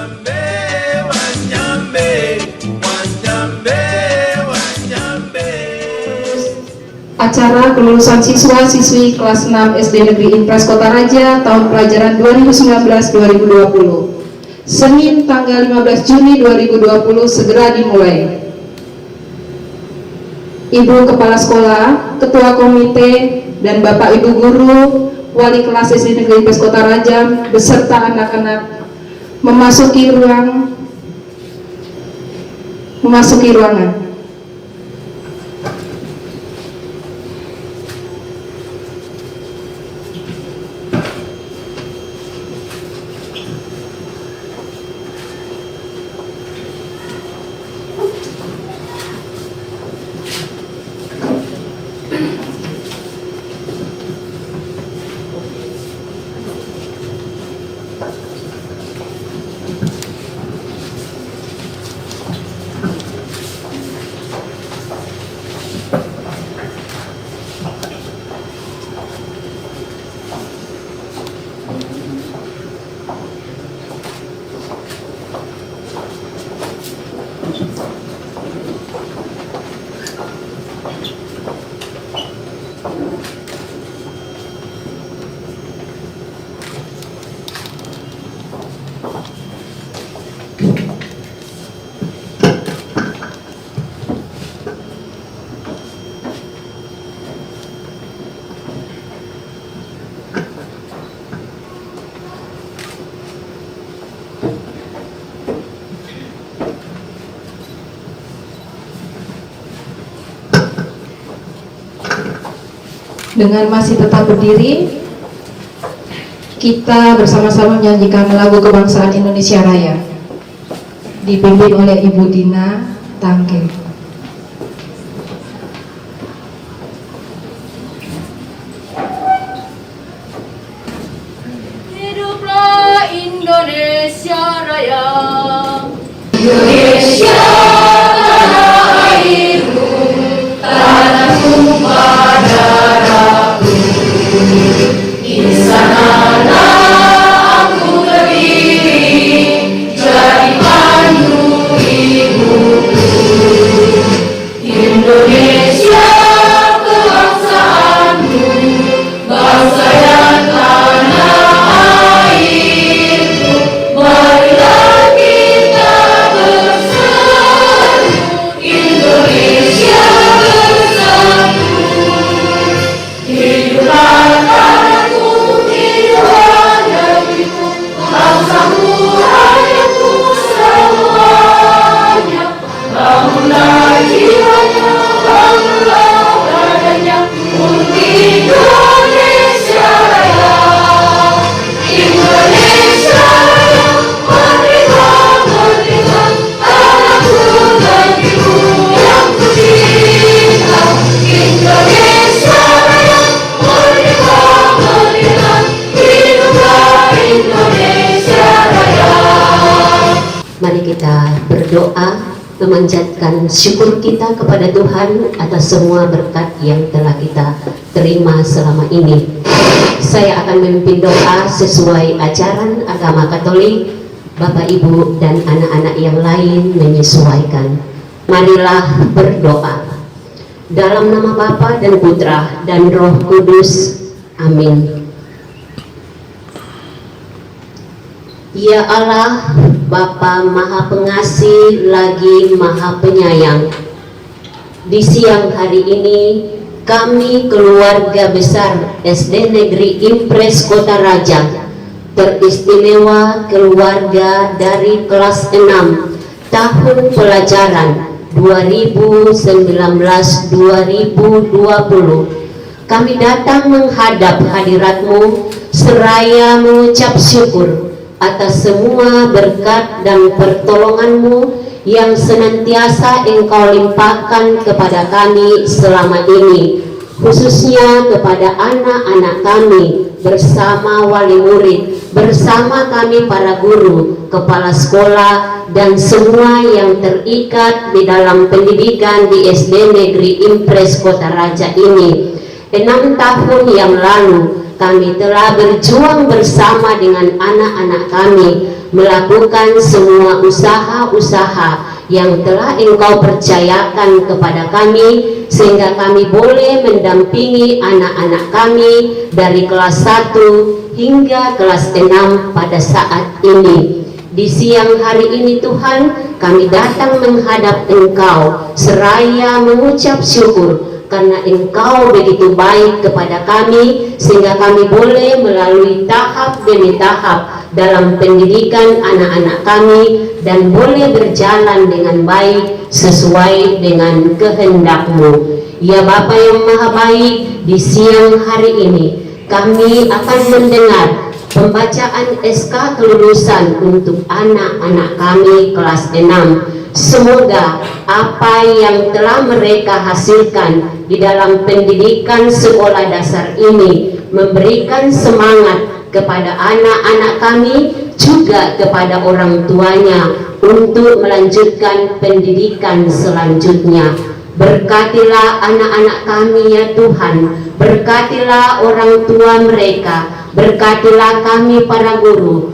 Wanyambe, Wanyambe, Wanyambe, Wanyambe. Acara kelulusan siswa-siswi kelas 6 SD Negeri Impres Kota Raja tahun pelajaran 2019-2020. Senin tanggal 15 Juni 2020 segera dimulai. Ibu Kepala Sekolah, Ketua Komite, dan Bapak Ibu Guru, Wali Kelas SD Negeri Impres Kota Raja beserta anak-anak memasuki ruangan. Dengan masih tetap berdiri, kita bersama-sama menyanyikan lagu kebangsaan Indonesia Raya, dipimpin oleh Ibu Dina Tangke. Hiduplah Indonesia Raya, Indonesia tanah airku, tanah tumpah darahku. Di sanalah aku berdiri, jadi pandu ibuku. Indonesia kebangsaanku, bangsa dan tanah airku. Marilah kita bersatu, Indonesia bersatu. Hiduplah tanahku, hiduplah negeriku, bangsaku, rakyatku semuanya. Bangunlah jiwanya, bangunlah badannya, untuk Indonesia Raya. Indonesia Raya, merdeka, merdeka, tanahku, negeriku yang ku cinta. Indonesia Raya, merdeka, merdeka, hiduplah Indonesia Raya. Mari kita berdoa memanjatkan syukur kita kepada Tuhan atas semua berkat yang telah kita terima selama ini. Saya akan memimpin doa sesuai ajaran agama Katolik. Bapak, Ibu, dan anak-anak yang lain menyesuaikan. Marilah berdoa. Dalam nama Bapa dan Putra dan Roh Kudus. Amin. Ya Allah, Bapa Maha Pengasih lagi Maha Penyayang, di siang hari ini kami keluarga besar SD Negeri Impres Kota Raja, teristimewa keluarga dari kelas 6 tahun pelajaran 2019-2020, kami datang menghadap hadirat-Mu seraya mengucap syukur atas semua berkat dan pertolongan-Mu yang senantiasa Engkau limpahkan kepada kami selama ini, khususnya kepada anak-anak kami bersama wali murid, bersama kami para guru, kepala sekolah, dan semua yang terikat di dalam pendidikan di SD Negeri Impres Kota Raja ini. 6 tahun yang lalu kami telah berjuang bersama dengan anak-anak kami melakukan semua usaha-usaha yang telah Engkau percayakan kepada kami, sehingga kami boleh mendampingi anak-anak kami dari kelas 1 hingga kelas 6 pada saat ini. Di siang hari ini Tuhan, kami datang menghadap Engkau seraya mengucap syukur karena Engkau begitu baik kepada kami, sehingga kami boleh melalui tahap demi tahap dalam pendidikan anak-anak kami dan boleh berjalan dengan baik sesuai dengan kehendak-Mu. Ya Bapa yang Maha Baik, di siang hari ini kami akan mendengar pembacaan SK kelulusan untuk anak-anak kami kelas 6. Semoga apa yang telah mereka hasilkan di dalam pendidikan sekolah dasar ini memberikan semangat kepada anak-anak kami, juga kepada orang tuanya untuk melanjutkan pendidikan selanjutnya. Berkatilah anak-anak kami ya Tuhan, berkatilah orang tua mereka, berkatilah kami para guru,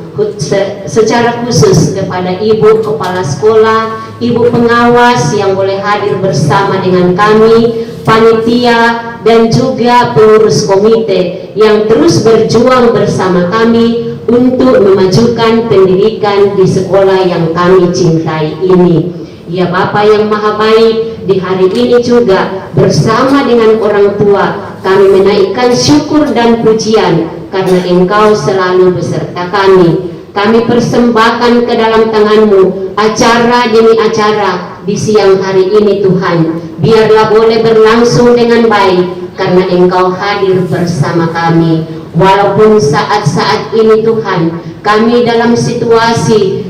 secara khusus kepada ibu kepala sekolah, ibu pengawas yang boleh hadir bersama dengan kami, panitia dan juga pengurus komite yang terus berjuang bersama kami untuk memajukan pendidikan di sekolah yang kami cintai ini. Ya Bapa yang Maha Baik, di hari ini juga bersama dengan orang tua kami menaikkan syukur dan pujian karena Engkau selalu beserta kami. Kami persembahkan ke dalam tangan-Mu acara demi acara di siang hari ini Tuhan. Biarlah boleh berlangsung dengan baik karena Engkau hadir bersama kami. Walaupun saat-saat ini Tuhan, kami dalam situasi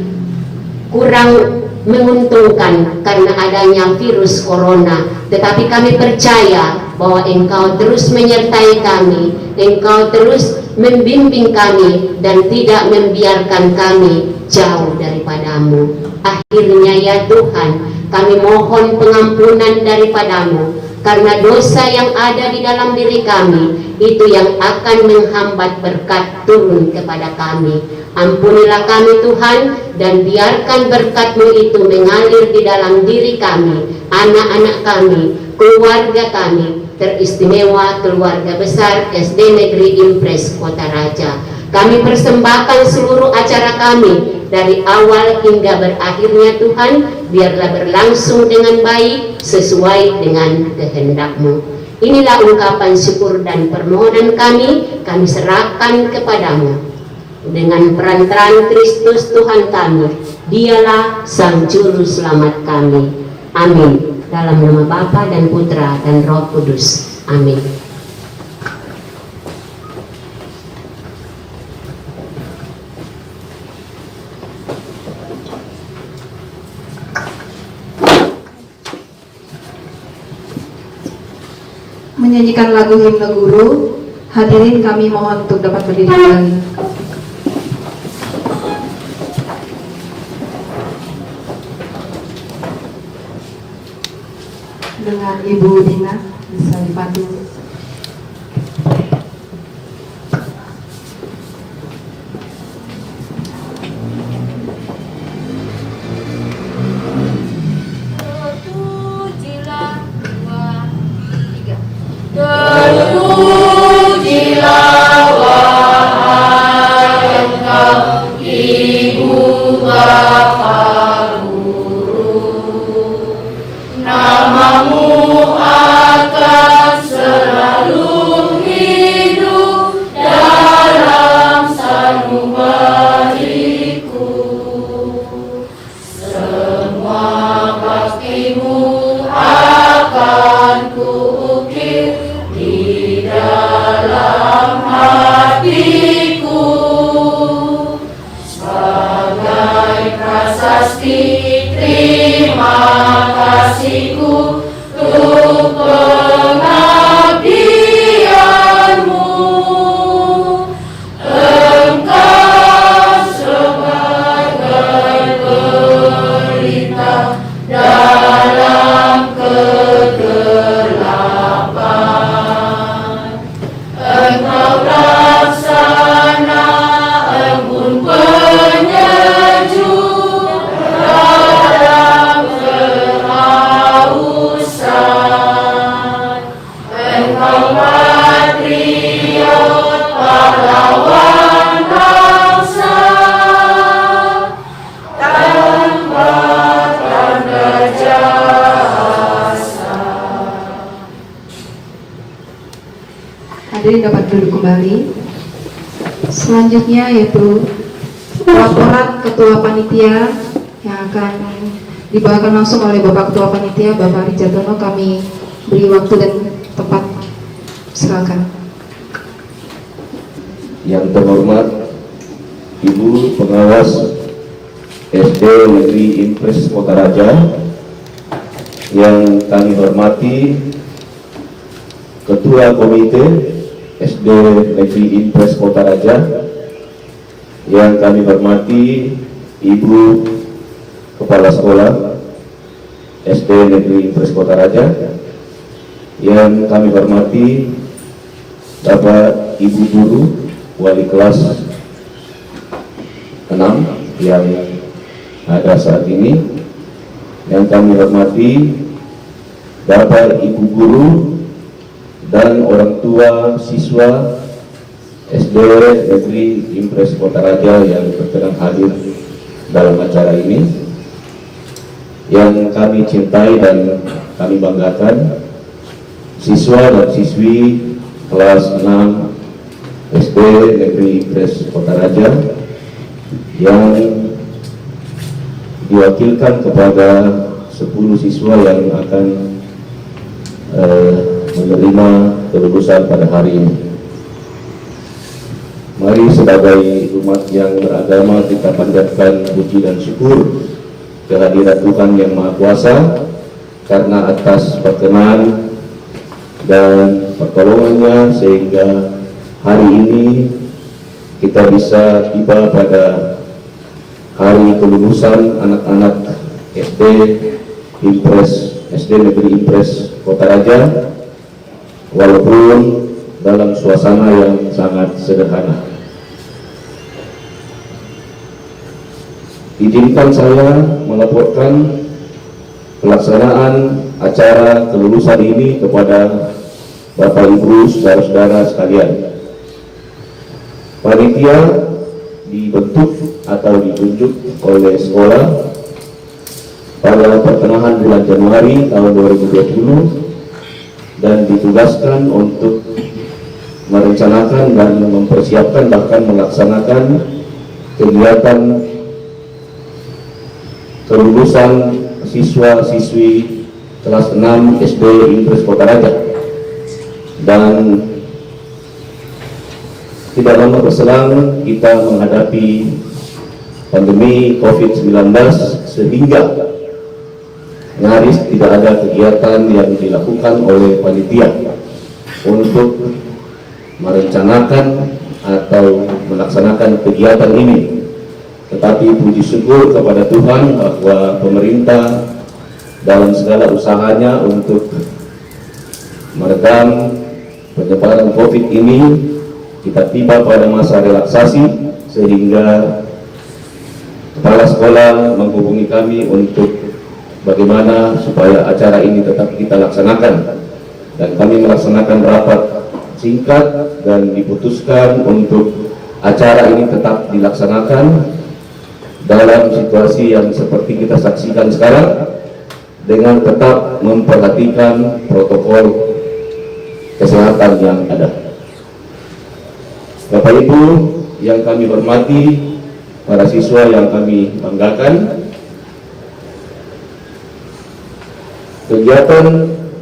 kurang menguntungkan karena adanya virus corona, tetapi kami percaya bahwa Engkau terus menyertai kami, Engkau terus membimbing kami dan tidak membiarkan kami jauh daripada-Mu. Akhirnya ya Tuhan, kami mohon pengampunan daripada-Mu karena dosa yang ada di dalam diri kami itu yang akan menghambat berkat turun kepada kami. Ampunilah kami Tuhan, dan biarkan berkat-Mu itu mengalir di dalam diri kami, anak-anak kami, keluarga kami, teristimewa keluarga besar SD Negeri Impres Kota Raja. Kami persembahkan seluruh acara kami dari awal hingga berakhirnya Tuhan, biarlah berlangsung dengan baik sesuai dengan kehendak-Mu. Inilah ungkapan syukur dan permohonan kami serahkan kepadamu. Dengan perantaraan Kristus Tuhan kami, Dialah Sang Juru Selamat kami. Amin. Dalam nama Bapa dan Putra dan Roh Kudus. Amin. Menyanyikan lagu himne guru, hadirin kami mohon untuk dapat berdiri kembali. Dengan Ibu Dina bisa dipandu. Terpujilah, 2, 3. Terpujilah wahai Engkau, Ibu Bapa Guru, nama-Mu akan selalu hidup dalam sanubariku. Semua bakti-Mu akan kuukir di dalam hatiku, sebagai prasasti terima kasihku untuk pengabdian-Mu. Engkau sebagai pelita dalam kegelapan, Engkau laksana embun penyertaan kembali. Selanjutnya yaitu laporan Ketua Panitia yang akan dibawakan langsung oleh Bapak Ketua Panitia, Bapak Rijatono. Kami beri waktu dan tempat. Silakan. Yang terhormat Ibu Pengawas SD Negeri Impres Kota Raja, yang kami hormati Ketua Komite SD Negeri Impres Kota Raja, yang kami hormati Ibu Kepala Sekolah SD Negeri Impres Kota Raja, yang kami hormati Bapak Ibu Guru Wali kelas 6 yang ada saat ini, yang kami hormati Bapak Ibu Guru dan orang tua siswa SD Negeri Impres Kota Raja yang berkenan hadir dalam acara ini, yang kami cintai dan kami banggakan, siswa dan siswi kelas 6 SD Negeri Impres Kota Raja yang diwakilkan kepada 10 siswa yang akan menerima kelulusan pada hari ini. Mari sebagai umat yang beragama kita panjatkan puji dan syukur kehadirat Tuhan Yang Maha Kuasa, karena atas perkenan dan pertolongannya sehingga hari ini kita bisa tiba pada hari kelulusan anak-anak SD Negeri Impres Kota Raja, walaupun dalam suasana yang sangat sederhana. Izinkan saya melaporkan pelaksanaan acara kelulusan ini kepada Bapak Ibu saudara-saudara sekalian. Panitia dibentuk atau ditunjuk oleh sekolah pada pertengahan bulan Januari tahun 2020 dan ditugaskan untuk merencanakan dan mempersiapkan bahkan melaksanakan kegiatan kelulusan siswa-siswi kelas 6 SD Impres Kota Raja. Dan tidak lama berselang kita menghadapi pandemi COVID-19 sehingga nyaris tidak ada kegiatan yang dilakukan oleh panitia untuk merencanakan atau melaksanakan kegiatan ini. Tetapi puji syukur kepada Tuhan bahwa pemerintah dalam segala usahanya untuk meredam penyebaran COVID ini, kita tiba pada masa relaksasi sehingga kepala sekolah menghubungi kami untuk bagaimana supaya acara ini tetap kita laksanakan, dan kami melaksanakan rapat singkat dan diputuskan untuk acara ini tetap dilaksanakan dalam situasi yang seperti kita saksikan sekarang, dengan tetap memperhatikan protokol kesehatan yang ada. Bapak Ibu yang kami hormati, para siswa yang kami banggakan, kegiatan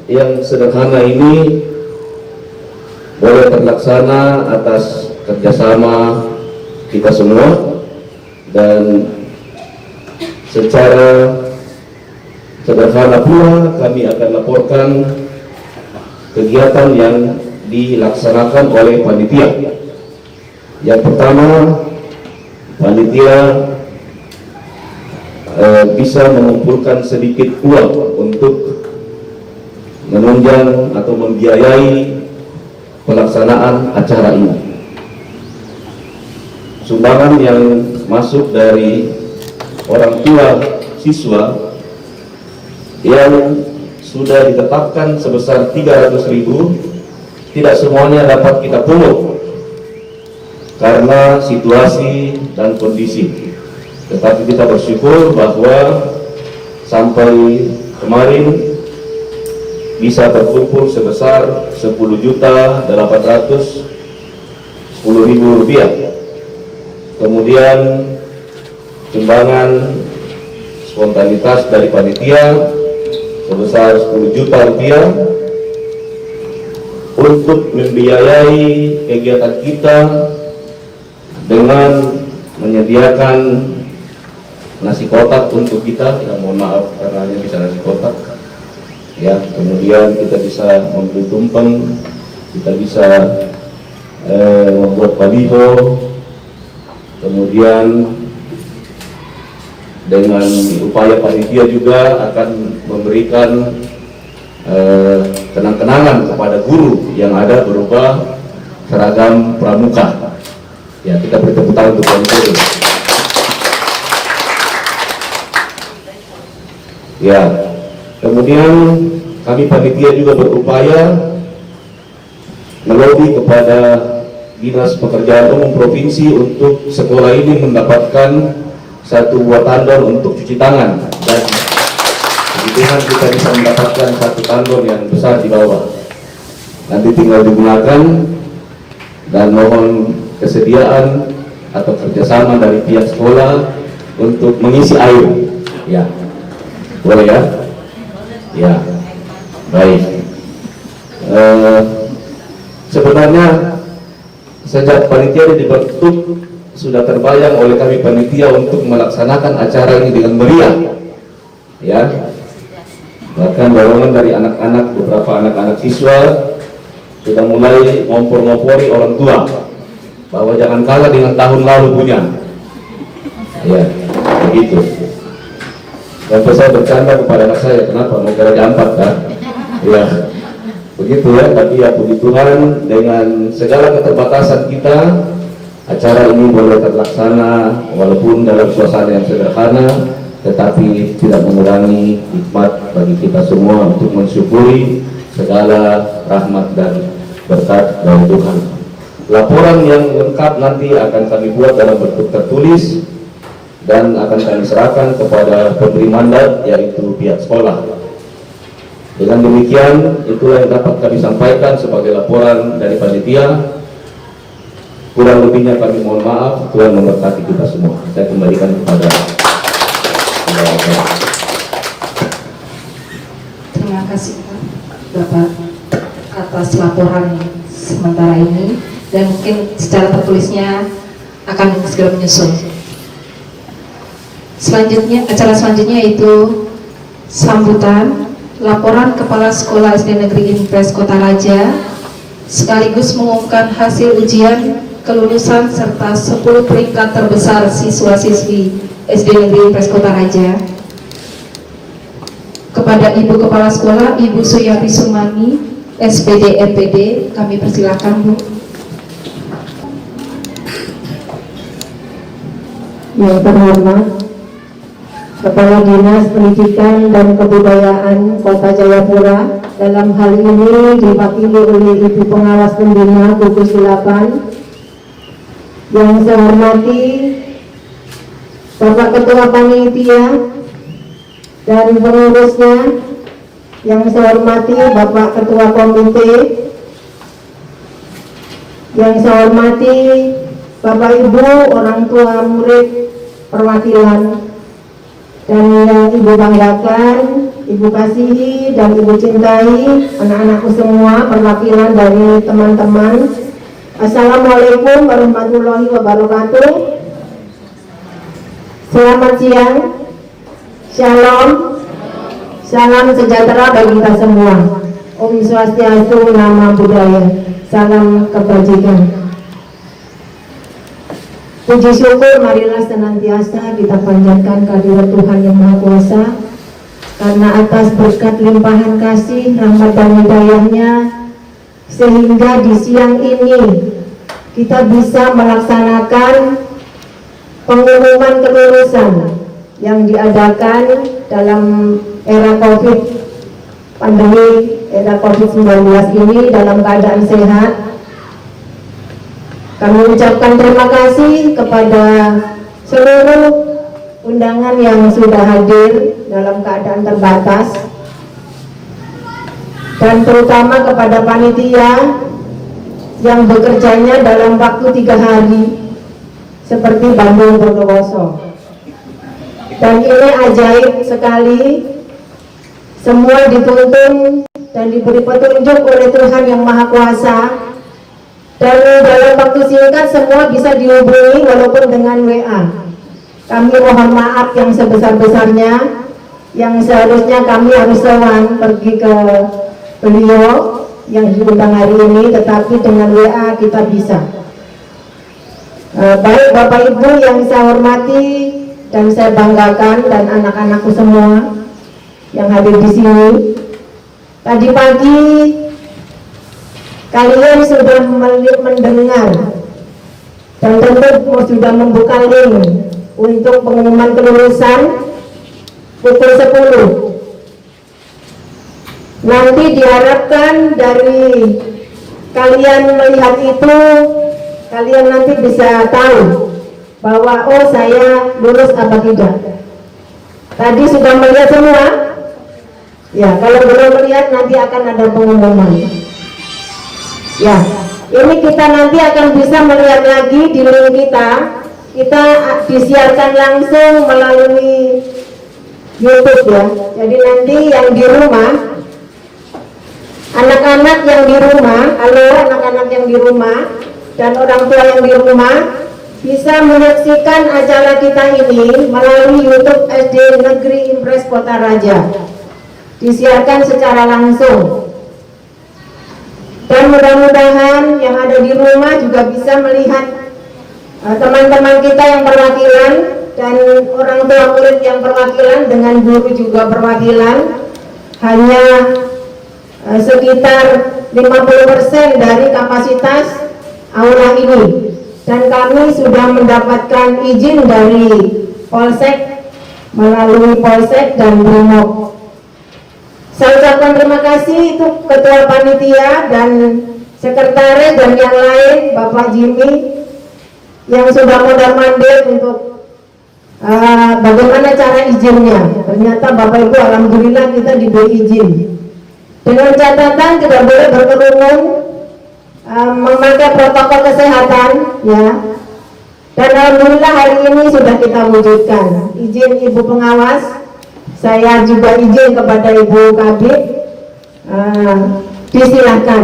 yang sederhana ini boleh terlaksana atas kerjasama kita semua, dan secara sederhana pula kami akan laporkan kegiatan yang dilaksanakan oleh panitia. Yang pertama, panitia bisa mengumpulkan sedikit uang untuk menunjang atau membiayai pelaksanaan acara ini. Sumbangan yang masuk dari orang tua siswa yang sudah ditetapkan sebesar 300.000 tidak semuanya dapat kita pungut karena situasi dan kondisi. Tetapi kita bersyukur bahwa sampai kemarin bisa terkumpul sebesar 10.800.000 Rp10.000. Kemudian sumbangan spontanitas dari panitia sebesar Rp10 juta untuk membiayai kegiatan kita dengan menyediakan nasi kotak untuk kita. Ya, mohon maaf karena hanya bisa nasi kotak. Ya, kemudian kita bisa membeli tumpeng, kita bisa membuat baliho, kemudian dengan upaya panitia juga akan memberikan kenang-kenangan kepada guru yang ada berupa seragam pramuka. Ya, kita beri tepuk tangan untuk panitia. Ya, kemudian kami panitia juga berupaya melobi kepada Dinas Pekerjaan Umum Provinsi untuk sekolah ini mendapatkan satu buah tandon untuk cuci tangan, dan dengan kita bisa mendapatkan satu tandon yang besar di bawah. Nanti tinggal digunakan, dan mohon kesediaan atau kerjasama dari pihak sekolah untuk mengisi air. Ya, boleh ya? Ya, baik. Sebenarnya sejak panitia dibentuk sudah terbayang oleh kami panitia untuk melaksanakan acara ini dengan meriah. Ya, bahkan dorongan dari anak-anak, beberapa anak-anak siswa sudah mulai ngompor-ngompori orang tua bahwa jangan kalah dengan tahun lalu punya. Ya, begitu. Dan saya bercanda kepada anak saya, kenapa mau kira diampat kan? Ya, begitu ya. Tapi ya puji Tuhan, dengan segala keterbatasan kita, acara ini boleh terlaksana walaupun dalam suasana yang sederhana, tetapi tidak mengurangi nikmat bagi kita semua untuk mensyukuri segala rahmat dan berkat dari Tuhan. Laporan yang lengkap nanti akan kami buat dalam bentuk tertulis dan akan kami serahkan kepada pemberi mandat, yaitu pihak sekolah. Dengan demikian, itulah yang dapat kami sampaikan sebagai laporan dari panitia. Kurang lebihnya kami mohon maaf. Tuhan memberkati kita semua. Saya kembalikan kepada Terima kasih Bapak atas laporan sementara ini, dan mungkin secara tertulisnya akan segera menyusul. Selanjutnya, acara selanjutnya yaitu sambutan laporan Kepala Sekolah SD Negeri Impres Kota Raja, sekaligus mengumumkan hasil ujian kelulusan serta 10 peringkat terbesar siswa-siswi SD Negeri Impres Kota Raja. Kepada Ibu Kepala Sekolah, Ibu Suyati Sumani, SPD MPD, kami persilakan, Bu. Yang terhormat Kepala Dinas Pendidikan dan Kebudayaan Kota Jayapura, dalam hal ini diwakili oleh Ibu Pengawas Pembina Gugus 8. Yang saya hormati Bapak Ketua Panitia dan pengurusnya, yang saya hormati Bapak Ketua Komite, yang saya hormati Bapak Ibu orang tua murid perwakilan, dan yang Ibu banggakan, Ibu kasihi dan Ibu cintai anak-anakku semua, perwakilan dari teman-teman. Assalamualaikum warahmatullahi wabarakatuh. Selamat siang. Shalom. Salam sejahtera bagi kita semua. Om Swastiastu, Namo Buddhaya. Salam kebajikan. Puji syukur marilah senantiasa kita panjatkan kehadirat Tuhan Yang Maha Kuasa, karena atas berkat limpahan kasih, rahmat dan hidayahnya, sehingga di siang ini kita bisa melaksanakan pengumuman kelulusan yang diadakan dalam era COVID, pandemi era COVID-19 ini dalam keadaan sehat. Kami ucapkan terima kasih kepada seluruh undangan yang sudah hadir dalam keadaan terbatas, dan terutama kepada panitia yang bekerjanya dalam waktu 3 hari seperti Bandung Bondowoso. Dan ini ajaib sekali, semua dituntun dan diberi petunjuk oleh Tuhan yang Maha Kuasa, dan dalam waktu singkat semua bisa dihubungi walaupun dengan WA. Kami mohon maaf yang sebesar-besarnya, yang seharusnya kami harus sowan pergi ke beliau yang diundang hari ini, tetapi dengan WA kita bisa. Baik Bapak Ibu yang saya hormati dan saya banggakan, dan anak-anakku semua yang hadir di sini. Tadi pagi kalian sudah mendengar dan tentu sudah membuka link untuk pengumuman kelulusan pukul 10. Nanti diharapkan dari kalian melihat itu, kalian nanti bisa tahu bahwa oh saya lulus apa tidak. Tadi sudah melihat semua? Ya, kalau belum melihat nanti akan ada pengumuman. Ya, ini kita nanti akan bisa melihat lagi di link kita. Kita disiarkan langsung melalui YouTube ya. Jadi nanti yang di rumah, anak-anak yang di rumah, halo anak-anak yang di rumah dan orang tua yang di rumah, bisa menyaksikan acara kita ini melalui YouTube SD Negeri Impres Kota Raja. Disiarkan secara langsung. Dan mudah-mudahan yang ada di rumah juga bisa melihat teman-teman kita yang perwakilan dan orang tua murid yang perwakilan dengan guru juga perwakilan. Hanya sekitar 50% dari kapasitas aula ini, dan kami sudah mendapatkan izin dari Polsek melalui Polsek dan Brimob. Saya ucapkan terima kasih untuk Ketua Panitia dan Sekretaris dan yang lain, Bapak Jimmy, yang sudah mondar-mandir untuk bagaimana cara izinnya. Ternyata Bapak Ibu alhamdulillah kita diberi izin. Dengan catatan tidak boleh berkerumun, memakai protokol kesehatan, ya. Dan alhamdulillah hari ini sudah kita wujudkan. Izin Ibu Pengawas, saya juga izin kepada Ibu Kabid, disilahkan.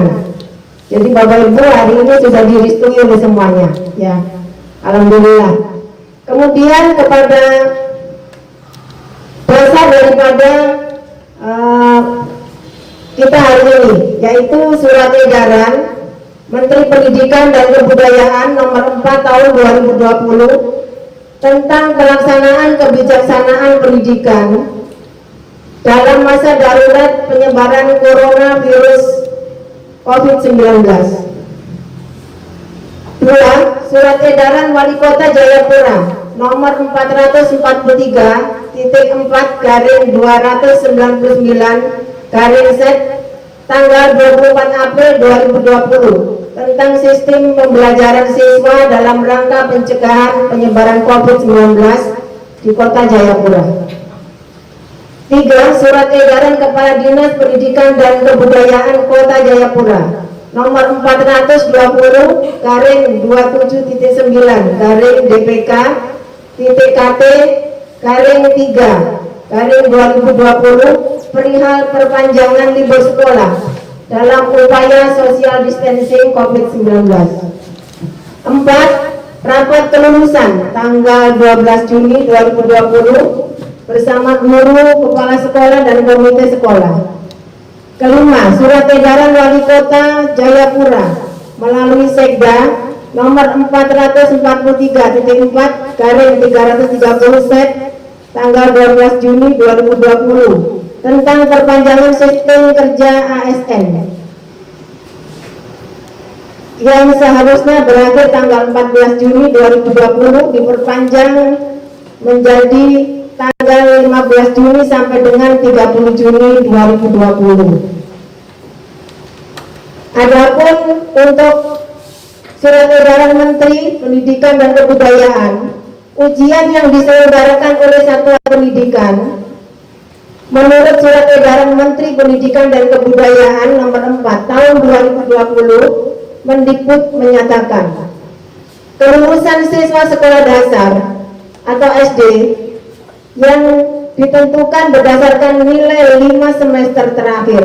Jadi Bapak Ibu hari ini sudah direstui oleh semuanya, ya. Alhamdulillah. Kemudian kepada dasar daripada kita hari ini, yaitu surat edaran Menteri Pendidikan dan Kebudayaan nomor 4 tahun 2020 tentang pelaksanaan kebijaksanaan pendidikan dalam masa darurat penyebaran coronavirus COVID-19. 2. Surat edaran Wali Kota Jayapura nomor 404/299/Z tanggal 24 April 2020 tentang sistem pembelajaran siswa dalam rangka pencegahan penyebaran COVID-19 di Kota Jayapura. 3. Surat edaran Kepala Dinas Pendidikan dan Kebudayaan Kota Jayapura nomor 412/2019-DPK-KT-3/2020 perihal perpanjangan libur sekolah dalam upaya social distancing COVID-19. 4. Rapat kelulusan tanggal 12 Juni 2020 bersama guru, kepala sekolah, dan komite sekolah. 5. Surat edaran Wali Kota Jayapura melalui Sekda nomor 443.4/330 tanggal 12 Juni 2020 tentang perpanjangan sistem kerja ASN yang seharusnya berakhir tanggal 14 Juni 2020 diperpanjang menjadi tanggal 15 Juni sampai dengan 30 Juni 2020. Adapun untuk surat edaran Menteri Pendidikan dan Kebudayaan, ujian yang diselenggarakan oleh Satuan Pendidikan menurut surat edaran Menteri Pendidikan dan Kebudayaan nomor 4 tahun 2020 Mendikbud menyatakan kelulusan siswa sekolah dasar atau SD yang ditentukan berdasarkan nilai 5 semester terakhir,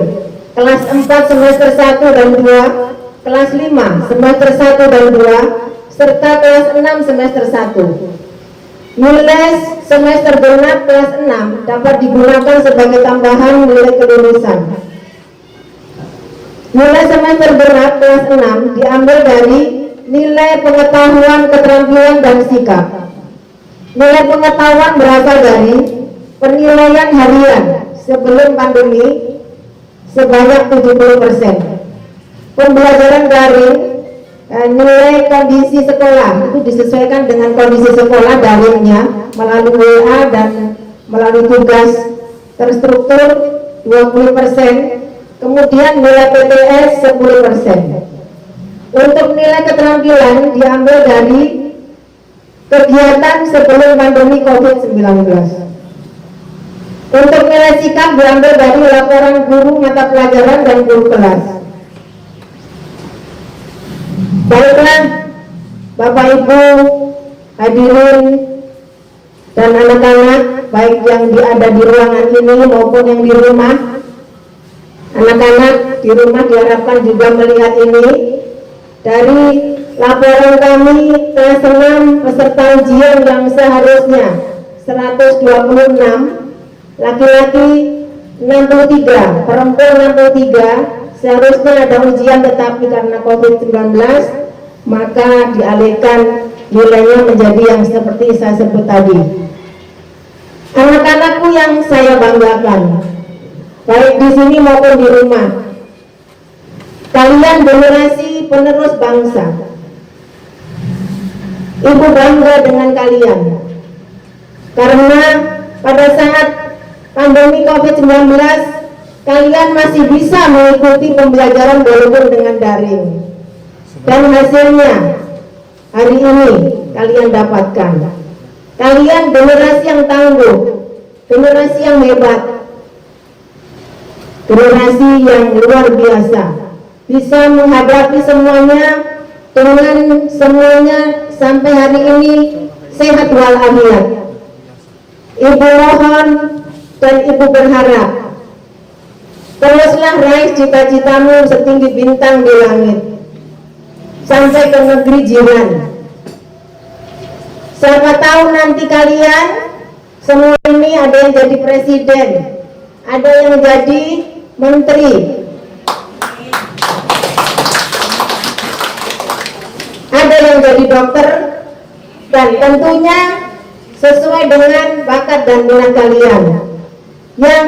kelas 4 semester 1 dan 2, kelas 5 semester 1 dan 2, serta kelas 6 semester 1. Nilai semester genap kelas 6 dapat digunakan sebagai tambahan nilai kelulusan. Nilai semester genap kelas 6 diambil dari nilai pengetahuan, keterampilan, dan sikap. Nilai pengetahuan berasal dari penilaian harian sebelum pandemi sebanyak 70%. Pembelajaran daring, nilai kondisi sekolah itu disesuaikan dengan kondisi sekolah daringnya melalui WA dan melalui tugas terstruktur 20%. Kemudian nilai PTS 10%. Untuk nilai keterampilan diambil dari kegiatan sebelum pandemi COVID-19. Untuk nilai sikap diambil dari laporan guru mata pelajaran dan guru kelas. Baiklah, Bapak Ibu hadirin dan anak-anak, baik yang ada di ruangan ini maupun yang di rumah. Anak-anak di rumah diharapkan juga melihat ini. Dari laporan kami kelas 6 peserta ujian yang seharusnya 126, laki-laki 63, perempuan 63, seharusnya ada ujian tetapi karena COVID-19 maka dialihkan nilainya menjadi yang seperti saya sebut tadi. Anak-anakku yang saya banggakan, baik di sini maupun di rumah, kalian generasi penerus bangsa. Ibu bangga dengan kalian karena pada saat pandemi COVID-19 kalian masih bisa mengikuti pembelajaran walaupun dengan daring, dan hasilnya hari ini kalian dapatkan. Kalian generasi yang tangguh, generasi yang hebat, generasi yang luar biasa, bisa menghadapi semuanya dengan semuanya sampai hari ini sehat walafiat. Ibu mohon dan ibu berharap teruslah raih cita-citamu setinggi bintang di langit sampai ke negeri jiran. Siapa tahu nanti kalian semua ini ada yang jadi presiden, ada yang jadi menteri, ada yang jadi dokter, dan tentunya sesuai dengan bakat dan minat kalian yang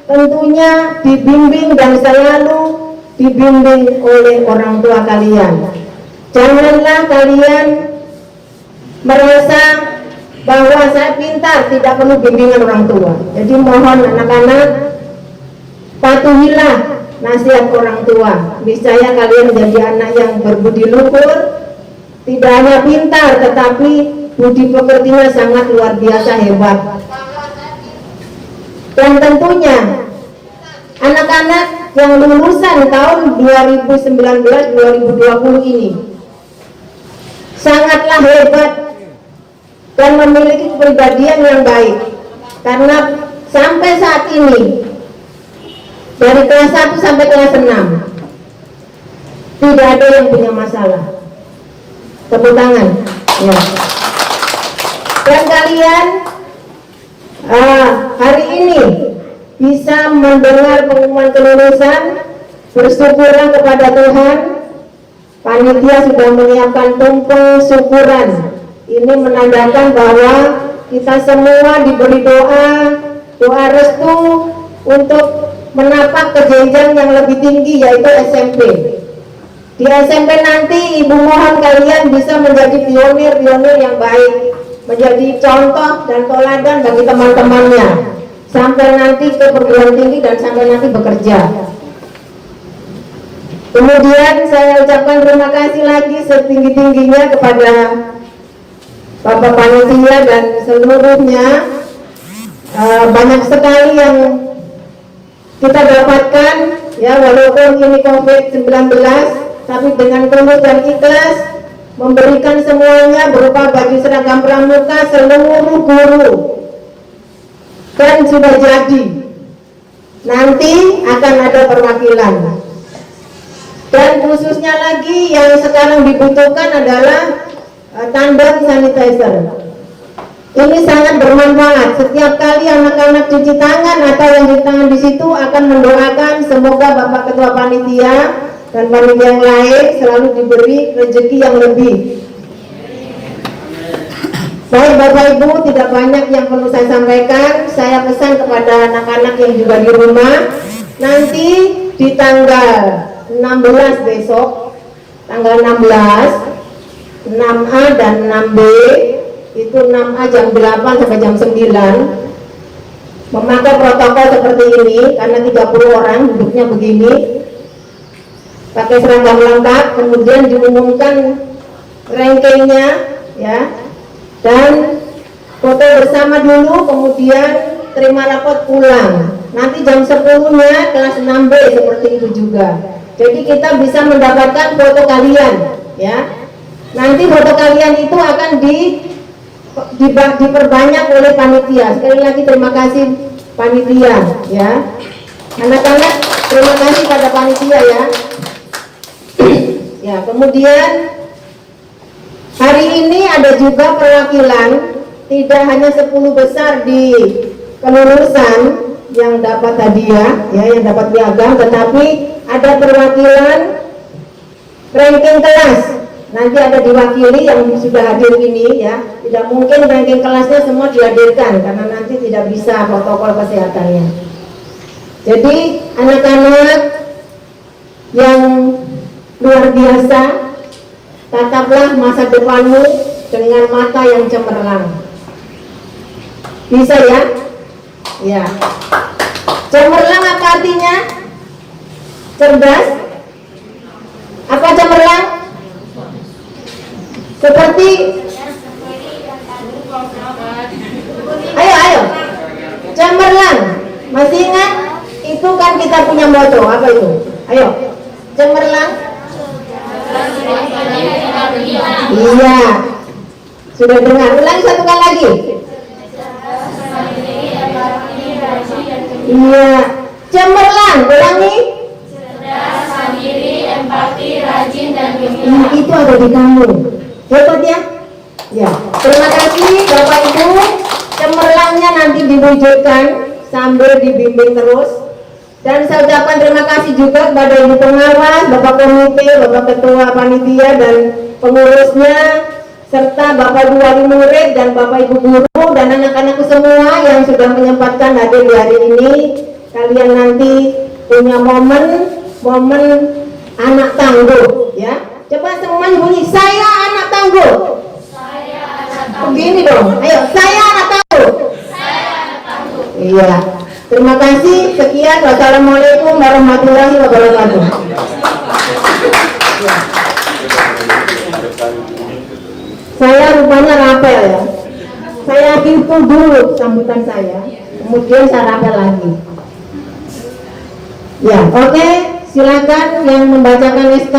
tentunya dibimbing dan selalu dibimbing oleh orang tua kalian. Janganlah kalian merasa bahwa saya pintar, tidak perlu bimbingan orang tua. Jadi mohon anak-anak, patuhilah nasihat orang tua. Niscaya kalian menjadi anak yang berbudi luhur, tidak hanya pintar tetapi budi pekertinya sangat luar biasa hebat. Dan tentunya anak-anak yang lulusan tahun 2019-2020 ini sangatlah hebat dan memiliki kepribadian yang baik, karena sampai saat ini dari kelas 1 sampai kelas 6 tidak ada yang punya masalah. Tepuk tangan ya. Dan kalian hari ini bisa mendengar pengumuman kelulusan, bersyukurlah kepada Tuhan. Panitia sudah menyiapkan tumpeng syukuran. Ini menandakan bahwa kita semua diberi doa restu untuk menapak ke jenjang yang lebih tinggi, yaitu SMP. Di SMP nanti ibu mohon kalian bisa menjadi pionir-pionir yang baik, menjadi contoh dan teladan bagi teman-temannya, sampai nanti ke perguruan tinggi dan sampai nanti bekerja. Kemudian saya ucapkan terima kasih lagi setinggi-tingginya kepada Bapak Panitia dan seluruhnya. Banyak sekali yang kita dapatkan ya, walaupun ini COVID-19 tapi dengan tulus dan ikhlas memberikan semuanya berupa baju seragam pramuka seluruh guru. Dan sudah jadi, nanti akan ada perwakilan. Dan khususnya lagi yang sekarang dibutuhkan adalah tandem sanitizer. Ini sangat bermanfaat. Setiap kali anak-anak cuci tangan atau yang cuci tangan di situ akan mendoakan semoga Bapak Ketua Panitia dan panitia yang lain selalu diberi rezeki yang lebih. Baik Bapak Ibu, tidak banyak yang perlu saya sampaikan. Saya pesan kepada anak-anak yang juga di rumah, nanti di tanggal 16 besok, tanggal 16, 6A dan 6B, itu 6A jam 8 sampai jam 9, memakai protokol seperti ini, karena 30 orang duduknya begini, pakai seragam lengkap, kemudian diumumkan rankingnya, ya, dan foto bersama dulu, kemudian terima rapot pulang. Nanti jam 10-nya kelas 6B seperti itu juga. Jadi kita bisa mendapatkan foto kalian, ya. Nanti foto kalian itu akan diperbanyak oleh panitia. Sekali lagi terima kasih panitia, ya. Anak-anak terima kasih pada panitia, ya. Ya, kemudian hari ini ada juga perwakilan, tidak hanya 10 besar di kelulusan yang dapat hadiah, ya, yang dapat piagam, tetapi ada perwakilan ranking kelas. Nanti ada diwakili yang sudah hadir ini, ya. Tidak mungkin ranking kelasnya semua dihadirkan karena nanti tidak bisa protokol kesehatannya. Jadi anak-anak yang luar biasa, tataplah masa depanmu dengan mata yang cemerlang. Bisa, ya? Ya. Cemerlang apa artinya? Cerdas? Apa cemerlang? Seperti, ayo, cemerlang. Masih ingat? Itu kan kita punya moto, apa itu? Ayo, cemerlang. Iya, sudah dengar. Ulangi satu kali lagi. Iya, cemerlang. Ulangi. Cerdas, mandiri, empati, rajin, dan Itu ada di kamu. Hebat, ya? Ya. Terima kasih Bapak Ibu. Cemerlangnya nanti diwujudkan sambil dibimbing terus. Dan saya ucapkan terima kasih juga kepada Ibu Pengawas, Bapak Komite, Bapak Ketua Panitia dan pengurusnya, serta Bapak Ibu Wali Murid dan Bapak Ibu Guru dan anak-anakku semua yang sudah menyempatkan hadir di hari ini. Kalian nanti punya momen anak tangguh, ya. Coba semuanya bunyi, saya anak tangguh. Saya anak tangguh. Begini dong, ayo, saya anak tangguh. Saya anak tangguh. Iya. Terima kasih. Sekian. Wassalamualaikum warahmatullahi wabarakatuh. Saya rupanya rapel, ya. Saya hitung dulu sambutan saya, kemudian saya rapel lagi. Ya, oke. Silakan yang membacakan SK.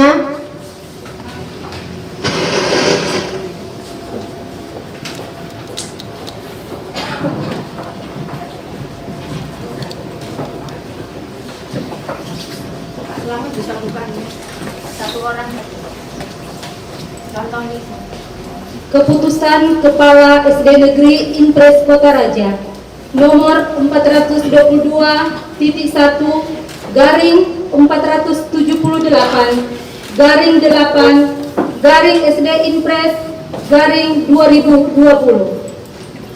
Keputusan Kepala SD Negeri Impres Kota Raja nomor 422/1/8/SD Impres/2020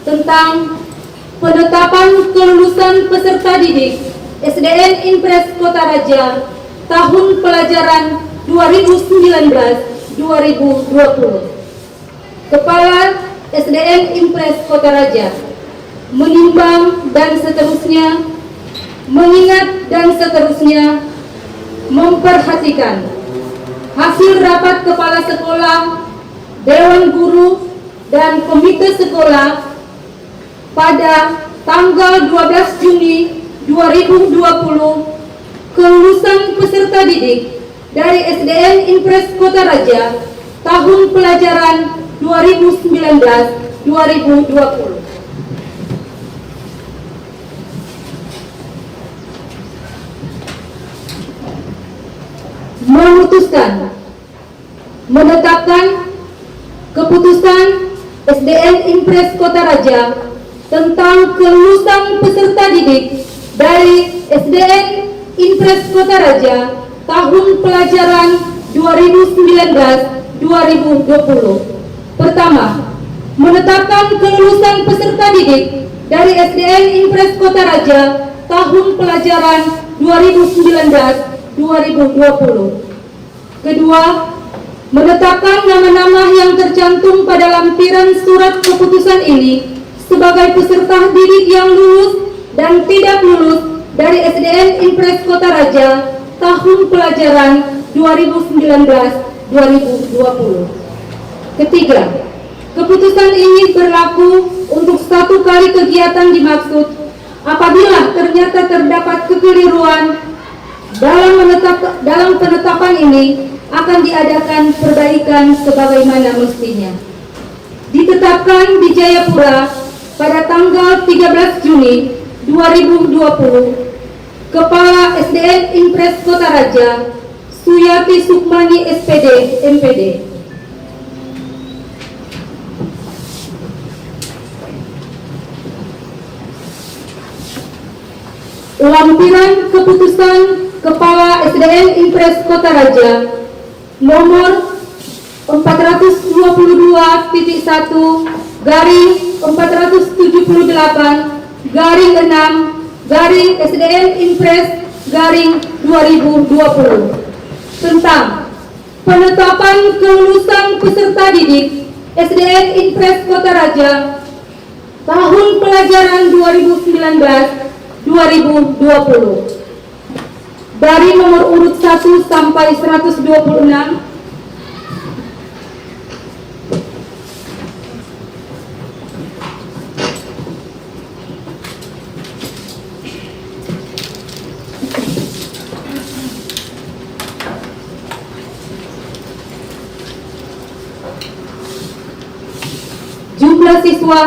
tentang penetapan kelulusan peserta didik SDN Impres Kota Raja tahun pelajaran 2019-2020. Kepala SDN Impres Kota Raja menimbang dan seterusnya, mengingat dan seterusnya, memperhatikan hasil rapat kepala sekolah, dewan guru, dan komite sekolah pada tanggal 12 Juni 2020, kelulusan peserta didik dari SDN Impres Kota Raja tahun pelajaran 2019-2020. Memutuskan menetapkan keputusan SDN Impres Kota Raja tentang kelulusan peserta didik dari SDN Impres Kota Raja tahun pelajaran 2019-2020. Pertama, menetapkan kelulusan peserta didik dari SDN Impres Kota Raja tahun pelajaran 2019-2020. Kedua, menetapkan nama-nama yang tercantum pada lampiran surat keputusan ini sebagai peserta didik yang lulus dan tidak lulus dari SDN Impres Kota Raja tahun pelajaran 2019-2020. Ketiga, keputusan ini berlaku untuk 1 kali kegiatan dimaksud apabila ternyata terdapat kekeliruan dalam penetapan ini akan diadakan perbaikan sebagaimana mestinya. Ditetapkan di Jayapura pada tanggal 13 Juni 2020, Kepala SDN Impres Kota Raja, Suyati Sukmani SPD, MPD. Lampiran keputusan Kepala SDN Impres Kota Raja nomor 422/1/6/SDN-Impres/2020 tentang penetapan kelulusan peserta didik SDN Impres Kota Raja tahun pelajaran 2019-2020 dari nomor urut 1 sampai 126. Jumlah siswa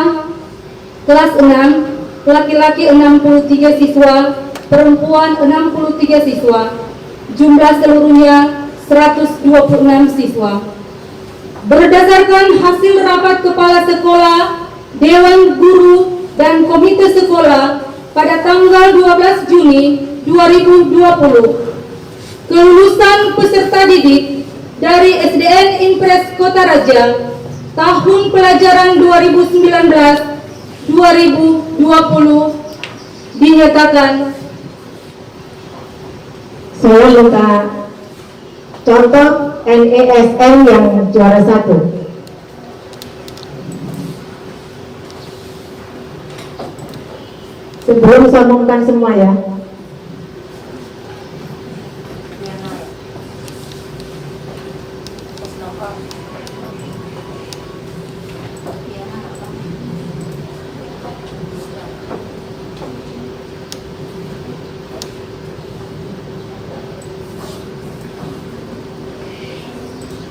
kelas 6, laki-laki 63 siswa, perempuan 63 siswa, jumlah seluruhnya 126 siswa. Berdasarkan hasil rapat kepala sekolah, Dewan Guru, dan Komite Sekolah pada tanggal 12 Juni 2020, kelulusan peserta didik dari SDN Impres Kota Raja tahun pelajaran 2019-2020 dinyatakan. Saya minta contoh NESN yang juara 1. Sebelum sambungkan semua ya.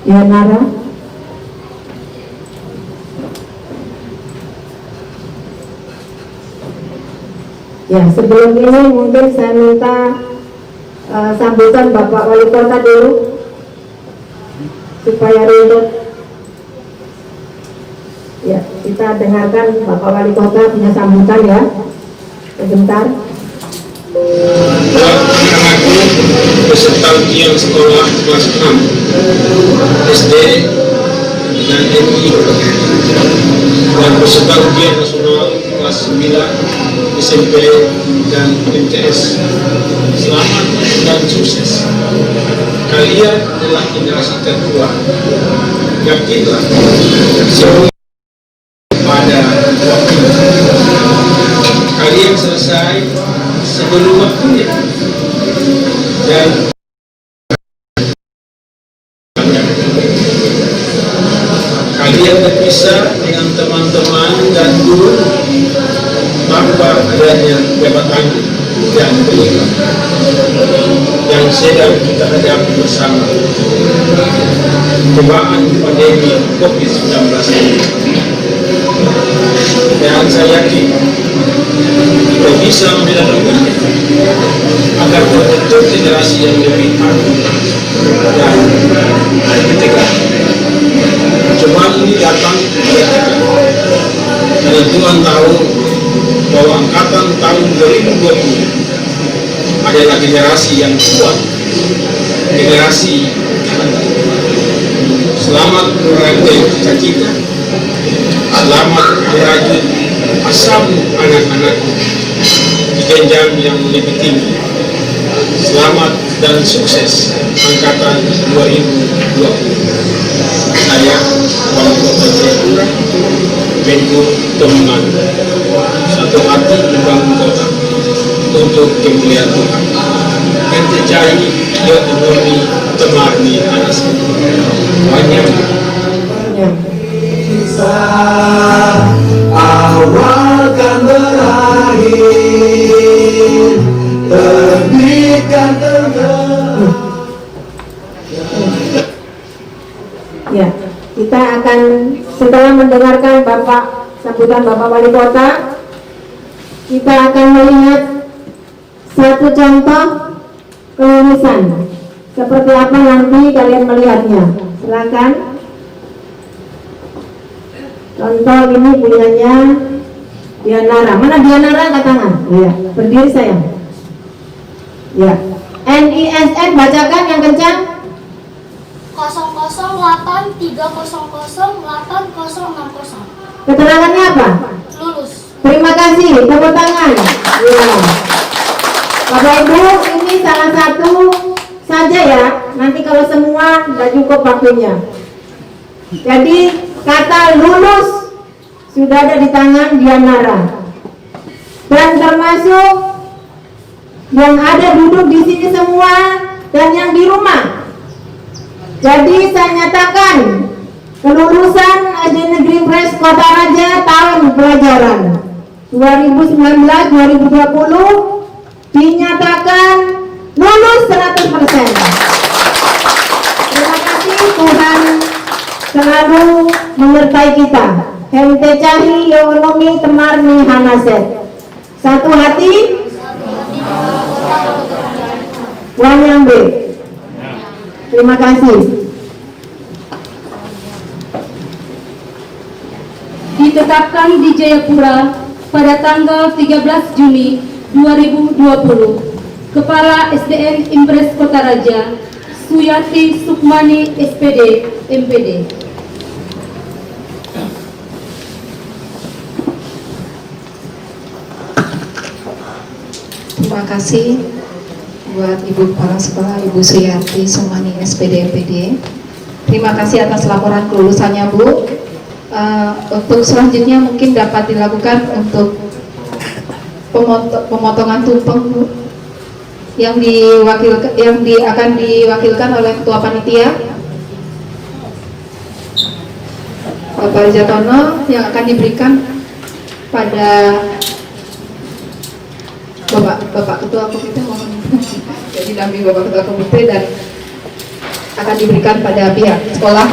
Ya, Nara. Ya, sebelum ini mungkin saya minta sambutan Bapak Wali Kota dulu supaya ribet. Ya, kita dengarkan Bapak Wali Kota punya sambutan ya. Sebentar. Peserta ujian sekolah kelas 6 SD dan MI dan peserta ujian nasional kelas 9 SMP dan MTS. Selamat dan sukses. Kalian adalah generasi tertua. Yakinlah semua pada waktu kalian selesai sebelum waktunya dan kalian berpisah dengan teman-teman dan guru tanpa adanya jabat tangan. dan penyebab yang sedang kita hadapi bersama, cobaan pandemi COVID-19 ini. Dan saya yakin kita bisa membela agar terbentuk generasi yang lebih tangguh dan bertekad. Cobaan ini datang karena Tuhan tahu bahwa angkatan tahun 2020 adalah generasi yang kuat, generasi selamat meraih cita-cita, selamat merajut asam anak-anak di jenjang yang lebih tinggi. Selamat dan sukses angkatan 2020. Saya Wali Kota Jayapura, Menko Teman, satu hati membangun kota untuk kemuliaan Tuhan. Ente cari dia temani temani anas. Banyak. Awal kan berakhir, terbitkan terang. Ya, kita akan setelah mendengarkan sambutan Bapak Wali Kota, kita akan melihat satu contoh kelulusan. Seperti apa nanti kalian melihatnya? Silakan. Contoh ini punyanya Dianara. Mana Dianara? Angkat tangan. Ya, berdiri sayang. Ya. NISN bacakan yang kencang. 008300860. Keterangannya apa? Lulus. Terima kasih. Tepuk tangan. Ya. Bapak Ibu, ini salah satu saja ya. Nanti kalau semua nggak cukup waktunya. Jadi kata lulus sudah ada di tangan Dianara. Dan termasuk yang ada duduk di sini semua dan yang di rumah. Jadi saya nyatakan kelulusan SD Negeri Pres Kota Raja tahun pelajaran 2019-2020 dinyatakan lulus 100%. Terima kasih, Tuhan selalu menyertai kita. Hente Cahi Yonomi Temar Hanaset. Satu hati, Wanyang B. Terima kasih. Ditetapkan di Jayapura pada tanggal 13 Juni 2020, Kepala SDN Impres Kota Raja, Suyati Sukmani SPD, MPD. Terima kasih buat Ibu Kepala Sekolah, Ibu Suyati Sukmani SPD, MPD. Terima kasih atas laporan kelulusannya, Bu. Untuk selanjutnya mungkin dapat dilakukan untuk pemotongan tumpeng, Bu, yang akan diwakilkan oleh Ketua Panitia Bapak Jatono, yang akan diberikan pada Bapak Ketua Komite, jadi didampingi Bapak Ketua Komite, dan akan diberikan pada pihak sekolah,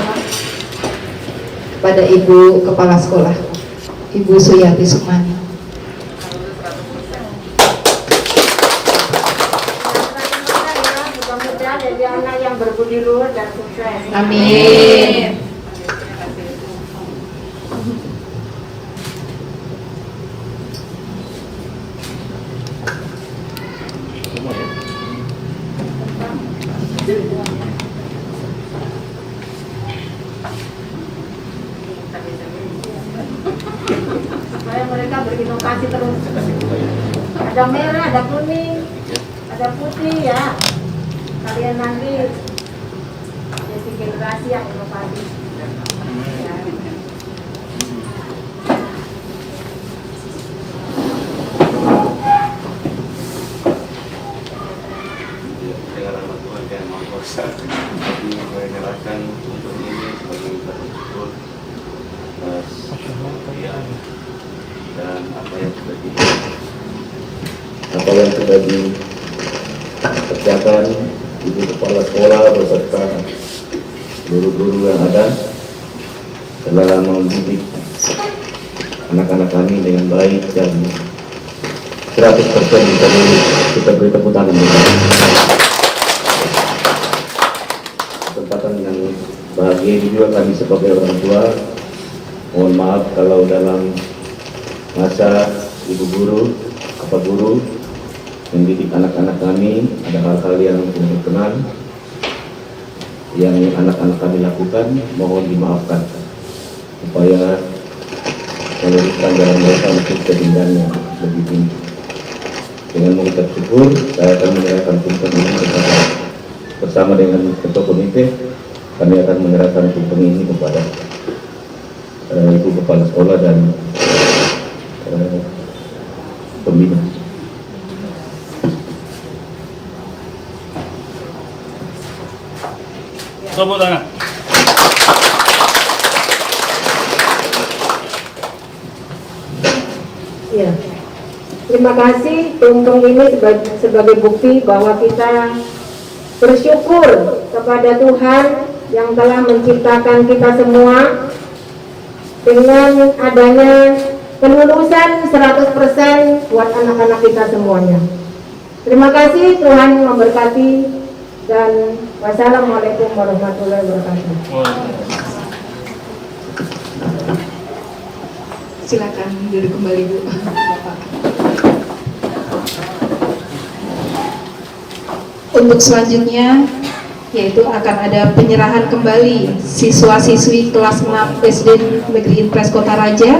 pada Ibu Kepala Sekolah, Ibu Suyati Sukmani. Mudah-mudahan jadi anak yang berbudi luhur dan sukses. Amin. Supaya mereka berinovasi terus. Ada merah, ada kuning, ada putih ya. Kalian nanti jadi generasi yang inovatif. Ya. Dengan nama Tuhan yang Maha Kuasa, kami menyerahkan untuk ini sebagai bersyukur atas kemuliaan dan apa yang sudah apa yang sudah dikerjakan Ibu Kepala Sekolah beserta guru-guru yang ada telah mendidik anak-anak kami dengan baik dan 100% bisa lulus. Kita beri tepuk tangan. Kesempatan yang bahagia ini juga kami sebagai orang tua, mohon maaf kalau dalam masa ibu guru, apa guru mendidik anak-anak kami ada hal-hal yang tidak berkenan yang anak-anak kami lakukan, mohon dimaafkan supaya meluruskan jalan mereka untuk ketinggian yang lebih tinggi. Dengan mengucap syukur, saya akan menyerahkan tumpeng ini bersama dengan ketua komite. Kami akan menyerahkan tumpeng ini kepada Ibu Kepala Sekolah dan pembina. Tepuk tangan. Ya. Terima kasih, tumpeng ini sebagai bukti bahwa kita bersyukur kepada Tuhan yang telah menciptakan kita semua dengan adanya kelulusan 100% buat anak-anak kita semuanya. Terima kasih, Tuhan memberkati, dan wassalamualaikum warahmatullahi wabarakatuh. Silakan duduk kembali, Bu. Bapak. Untuk selanjutnya yaitu akan ada penyerahan kembali siswa-siswi kelas 6 SD Negeri Impres Kota Raja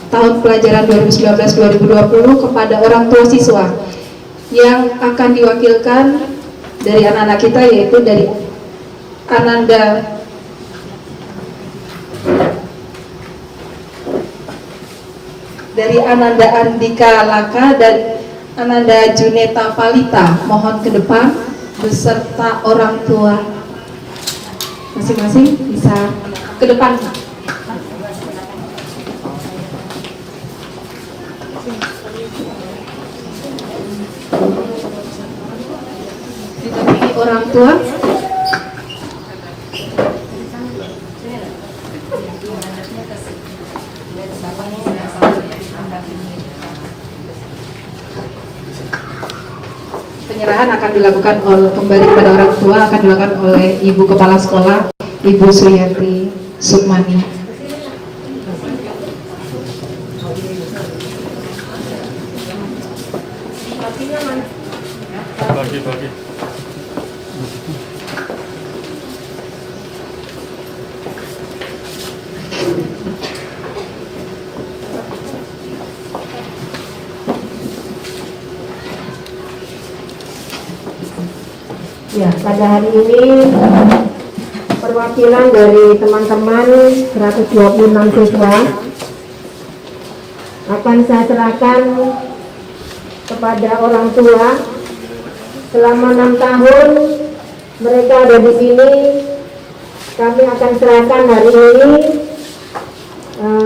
tahun pelajaran 2019-2020 kepada orang tua siswa yang akan diwakilkan dari anak-anak kita, yaitu dari Ananda Andika Laka dan Ananda Juneta Palita. Mohon ke depan beserta orang tua masing-masing, bisa ke depan. Didampingi orang tua. Penyerahan akan dilakukan kembali kepada orang tua, akan dilakukan oleh Ibu Kepala Sekolah, Ibu Suyati Sukmani. Bagi. Ya, pada hari ini perwakilan dari teman-teman 126 siswa akan saya serahkan kepada orang tua. Selama 6 tahun mereka ada di sini, kami akan serahkan hari ini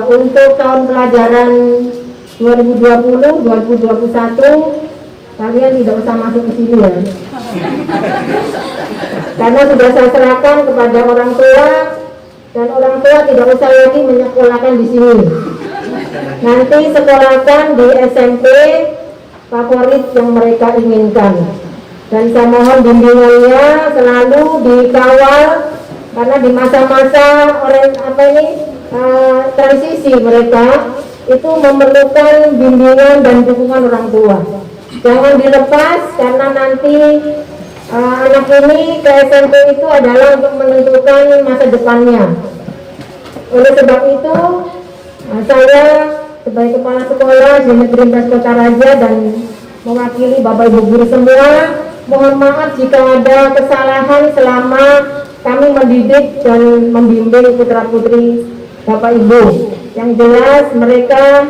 untuk tahun pelajaran 2020-2021. Kalian tidak usah masuk ke sini ya, karena sudah saya serahkan kepada orang tua, dan orang tua tidak usah lagi menyekolahkan di sini. Nanti sekolahkan di SMP favorit yang mereka inginkan, dan saya mohon bimbingannya selalu dikawal, karena di masa-masa transisi mereka itu memerlukan bimbingan dan dukungan orang tua. Jangan dilepas, karena nanti anak ini ke SMP itu adalah untuk menentukan masa depannya. Oleh sebab itu, saya sebagai Kepala Sekolah di Negeri Impres Kota Raja dan mewakili Bapak Ibu guru semua, mohon maaf jika ada kesalahan selama kami mendidik dan membimbing putra-putri Bapak Ibu. Yang jelas mereka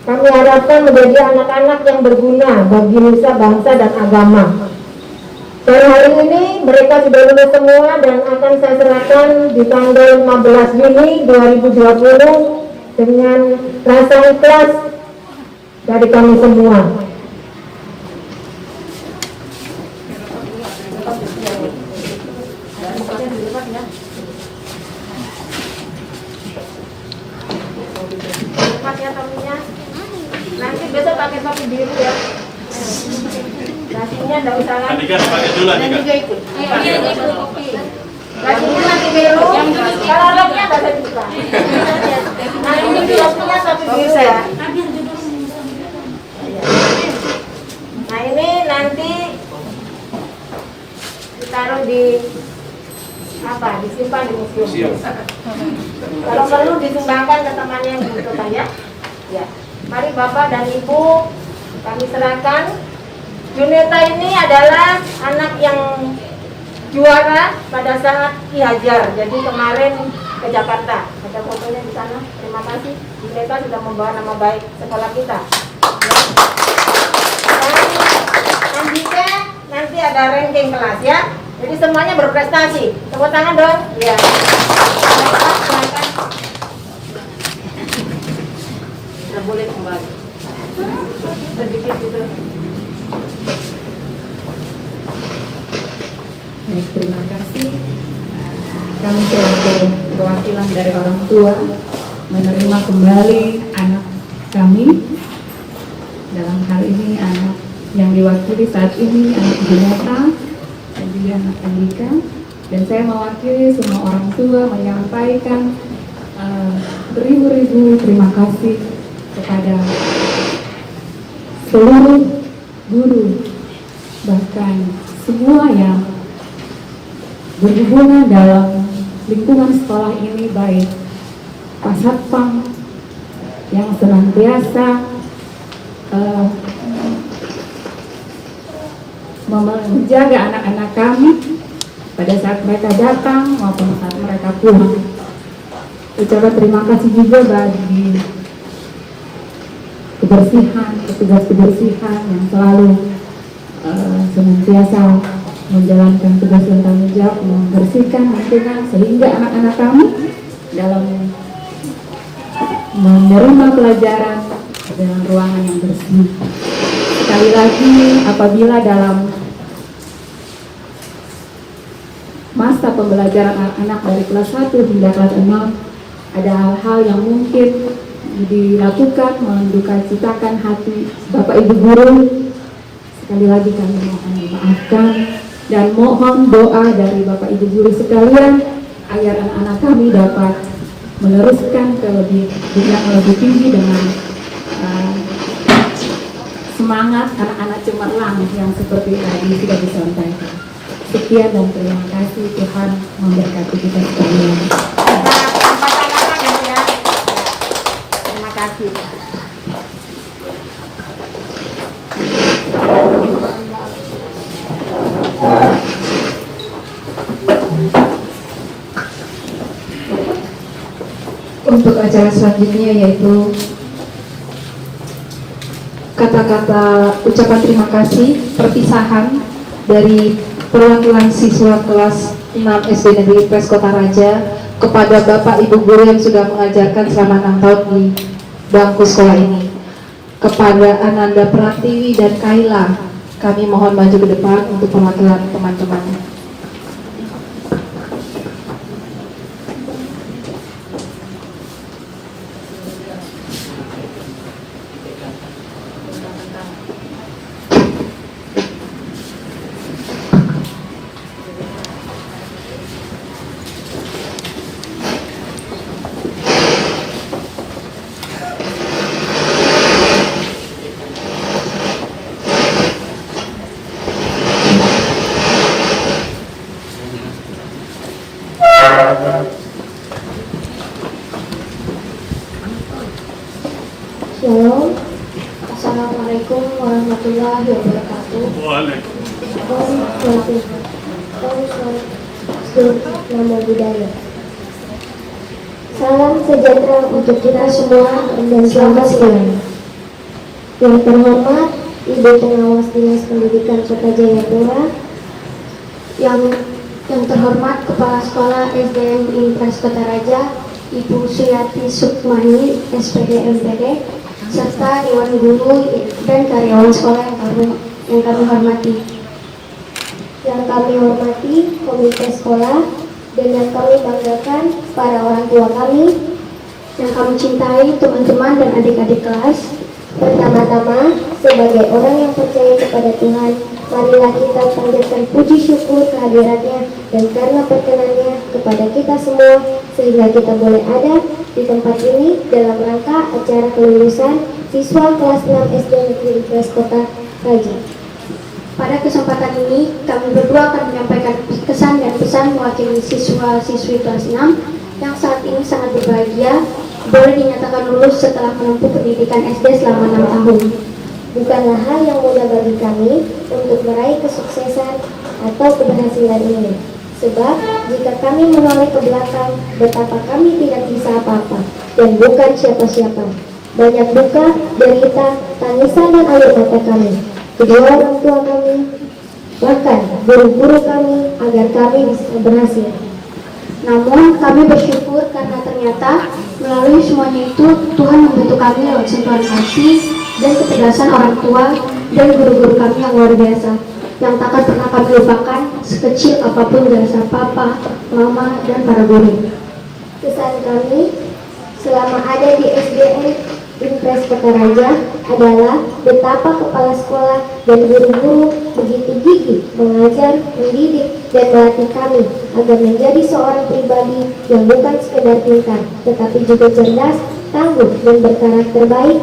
kami harapkan menjadi anak-anak yang berguna bagi nusa, bangsa, dan agama. Dan hari ini mereka sudah lulus semua dan akan saya serahkan di tanggal 15 Juni 2020 dengan rasa ikhlas dari kami semua. sapi biru ya. Nasinya enggak usah lagi. Andika pakai dulu Andika. Nasinya sapi biru. Kalau roknya enggak saya buka. Nah ini nasinya sapi biru ya. Nah ini nanti ditaruh di apa? Disimpan di museum. Kalau perlu disumbangkan ke temannya yang butuhkan ya. Ya. Mari Bapak dan Ibu kami serahkan. Juneta ini adalah anak yang juara pada saat Ki Hajar. Jadi kemarin ke Jakarta. Ada fotonya di sana. Terima kasih. Juneta sudah membawa nama baik sekolah kita. Ya. Dan Andika nanti ada ranking kelas ya. Jadi semuanya berprestasi. Tepuk tangan dong. Ya. Tidak boleh kembali. Sedikit gitu. Baik, terima kasih. Kami selaku perwakilan dari orang tua menerima kembali anak kami. Dalam hal ini anak yang diwakili saat ini anak Juneta dan juga anak Andika. Dan saya mewakili semua orang tua menyampaikan beribu-ribu terima kasih kepada seluruh guru, bahkan semua yang berhubungan dalam lingkungan sekolah ini, baik Pak Satpam yang senantiasa menjaga anak-anak kami pada saat mereka datang maupun saat mereka pulang. Ucapan terima kasih juga bagi kebersihan, petugas kebersihan yang selalu senantiasa menjalankan tugas dan tanggung jawab membersihkan lingkungan sehingga anak-anak kami dalam menerima pelajaran dengan ruangan yang bersih. Sekali lagi, apabila dalam masa pembelajaran anak-anak dari kelas 1 hingga kelas 6 ada hal-hal yang mungkin dilakukan mendukacitakan hati Bapak Ibu guru, sekali lagi kami mohon dimaafkan dan mohon doa dari Bapak Ibu guru sekalian agar anak-anak kami dapat meneruskan ke jenjang lebih tinggi dengan semangat anak-anak cemerlang yang seperti tadi sudah disampaikan. Sekian dan terima kasih, Tuhan memberkati kita sekalian. Terima kasih. Untuk acara selanjutnya yaitu kata-kata ucapan terima kasih perpisahan dari perwakilan siswa kelas 6 SD Negeri IPS Kota Raja kepada Bapak Ibu guru yang sudah mengajarkan selama 6 tahun di bangku sekolah ini. Kepada Ananda Pratiwi dan Kaila, kami mohon maju ke depan untuk perwakilan teman-teman. Shalom. Assalamualaikum warahmatullahi wabarakatuh. Nama budaya. Salam sejahtera untuk kita semua dan selamat siang. Yang terhormat Ibu Pengawas Dinas Pendidikan Kota Jayapura, yang terhormat Kepala Sekolah SDN Impres Kota Raja, Ibu Suyati Sukmani, SPD MPD, serta Dewan Guru dan karyawan sekolah yang kami hormati. Yang kami hormati komite sekolah dan yang kami banggakan para orang tua kami, yang kami cintai teman-teman dan adik-adik kelas. Pertama-tama sebagai orang yang percaya kepada Tuhan, marilah kita panjatkan puji syukur kehadiratnya dan karena perkenannya kepada kita semua, sehingga kita boleh ada di tempat ini dalam rangka acara kelulusan siswa kelas 6 SD Negeri Impres Kota Raja. Pada kesempatan ini, kami berdua akan menyampaikan kesan dan pesan mewakili siswa-siswi kelas 6 yang saat ini sangat berbahagia boleh dinyatakan lulus setelah menempuh pendidikan SD selama 6 tahun. Bukanlah hal yang mudah bagi kami untuk meraih kesuksesan atau keberhasilan ini. Sebab jika kami menoleh ke belakang, betapa kami tidak bisa apa-apa dan bukan siapa-siapa. Banyak duka, derita, tangisan dan air mata kami, kedua orang tua kami, bahkan guru-guru kami agar kami bisa berhasil. Namun kami bersyukur karena ternyata melalui semuanya itu Tuhan membantu kami lewat sentuhan kasih dan kecerdasan orang tua dan guru-guru kami yang luar biasa, yang takkan pernah kami lupakan sekecil apapun jasa papa, mama, dan para guru. Kesan kami selama ada di SDN Impres Kota Raja adalah betapa kepala sekolah dan guru-guru begitu gigih mengajar, mendidik, dan melatih kami agar menjadi seorang pribadi yang bukan sekedar pintar, tetapi juga cerdas, tangguh, dan berkarakter baik,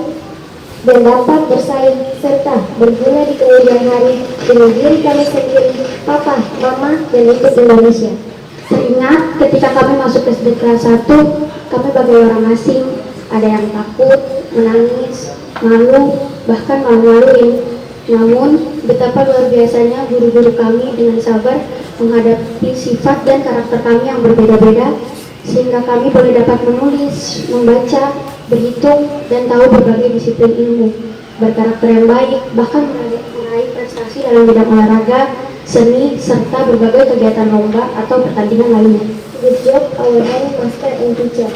dan dapat bersaing serta berguna di kemudian hari dengan diri kami sendiri, papa, mama, dan untuk Indonesia. Teringat ketika kami masuk ke SD kelas 1, kami bagai orang asing, ada yang takut, menangis, malu, bahkan malu-maluin. Namun, betapa luar biasanya guru-guru kami dengan sabar menghadapi sifat dan karakter kami yang berbeda-beda, sehingga kami boleh dapat menulis, membaca, berhitung, dan tahu berbagai disiplin ilmu, berkarakter yang baik, bahkan meraih prestasi dalam bidang olahraga, seni, serta berbagai kegiatan lomba atau pertandingan lainnya. Good job, our young master and teacher.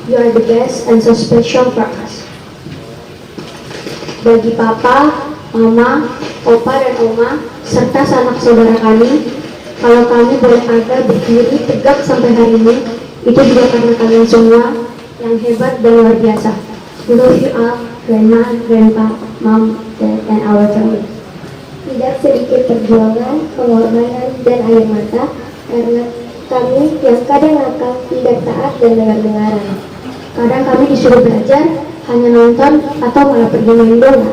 You are the best and so special for us. Bagi papa, mama, opa dan oma, serta sanak saudara kami, kalau kami boleh ada berdiri tegak sampai hari ini, itu juga karena kalian semua yang hebat dan luar biasa. We love you all, grandma, grandpa, mom, dad, and our family. Tidak sedikit perjuangan, pengorbanan, dan air mata karena kami yang kadang nakal, tidak taat, dan dengar-dengaran. Kadang kami disuruh belajar, hanya nonton, atau malah pergi main bola.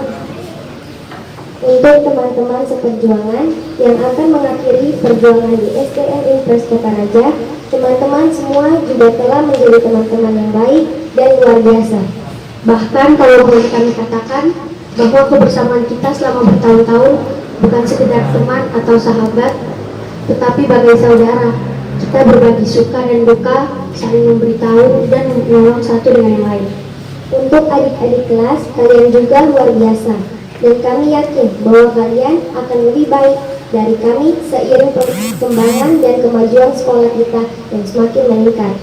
Untuk teman-teman seperjuangan yang akan mengakhiri perjuangan di SDN Impres Kota Raja, teman-teman semua juga telah menjadi teman-teman yang baik dan luar biasa. Bahkan kalau boleh kami katakan bahwa kebersamaan kita selama bertahun-tahun bukan sekedar teman atau sahabat, tetapi bagai saudara. Kita berbagi suka dan duka, saling memberitahu dan menolong satu dengan yang lain. Untuk adik-adik kelas, kalian juga luar biasa, dan kami yakin bahwa kalian akan lebih baik dari kami seiring perkembangan dan kemajuan sekolah kita yang semakin meningkat.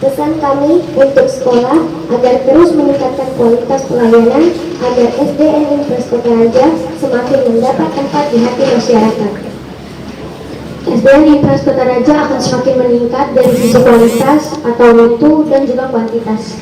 Pesan kami untuk sekolah agar terus meningkatkan kualitas pelayanan agar SDN Impres Kota Raja semakin mendapat tempat di hati masyarakat. SDN Impres Kota Raja akan semakin meningkat dari sisi kualitas atau mutu dan juga kuantitas.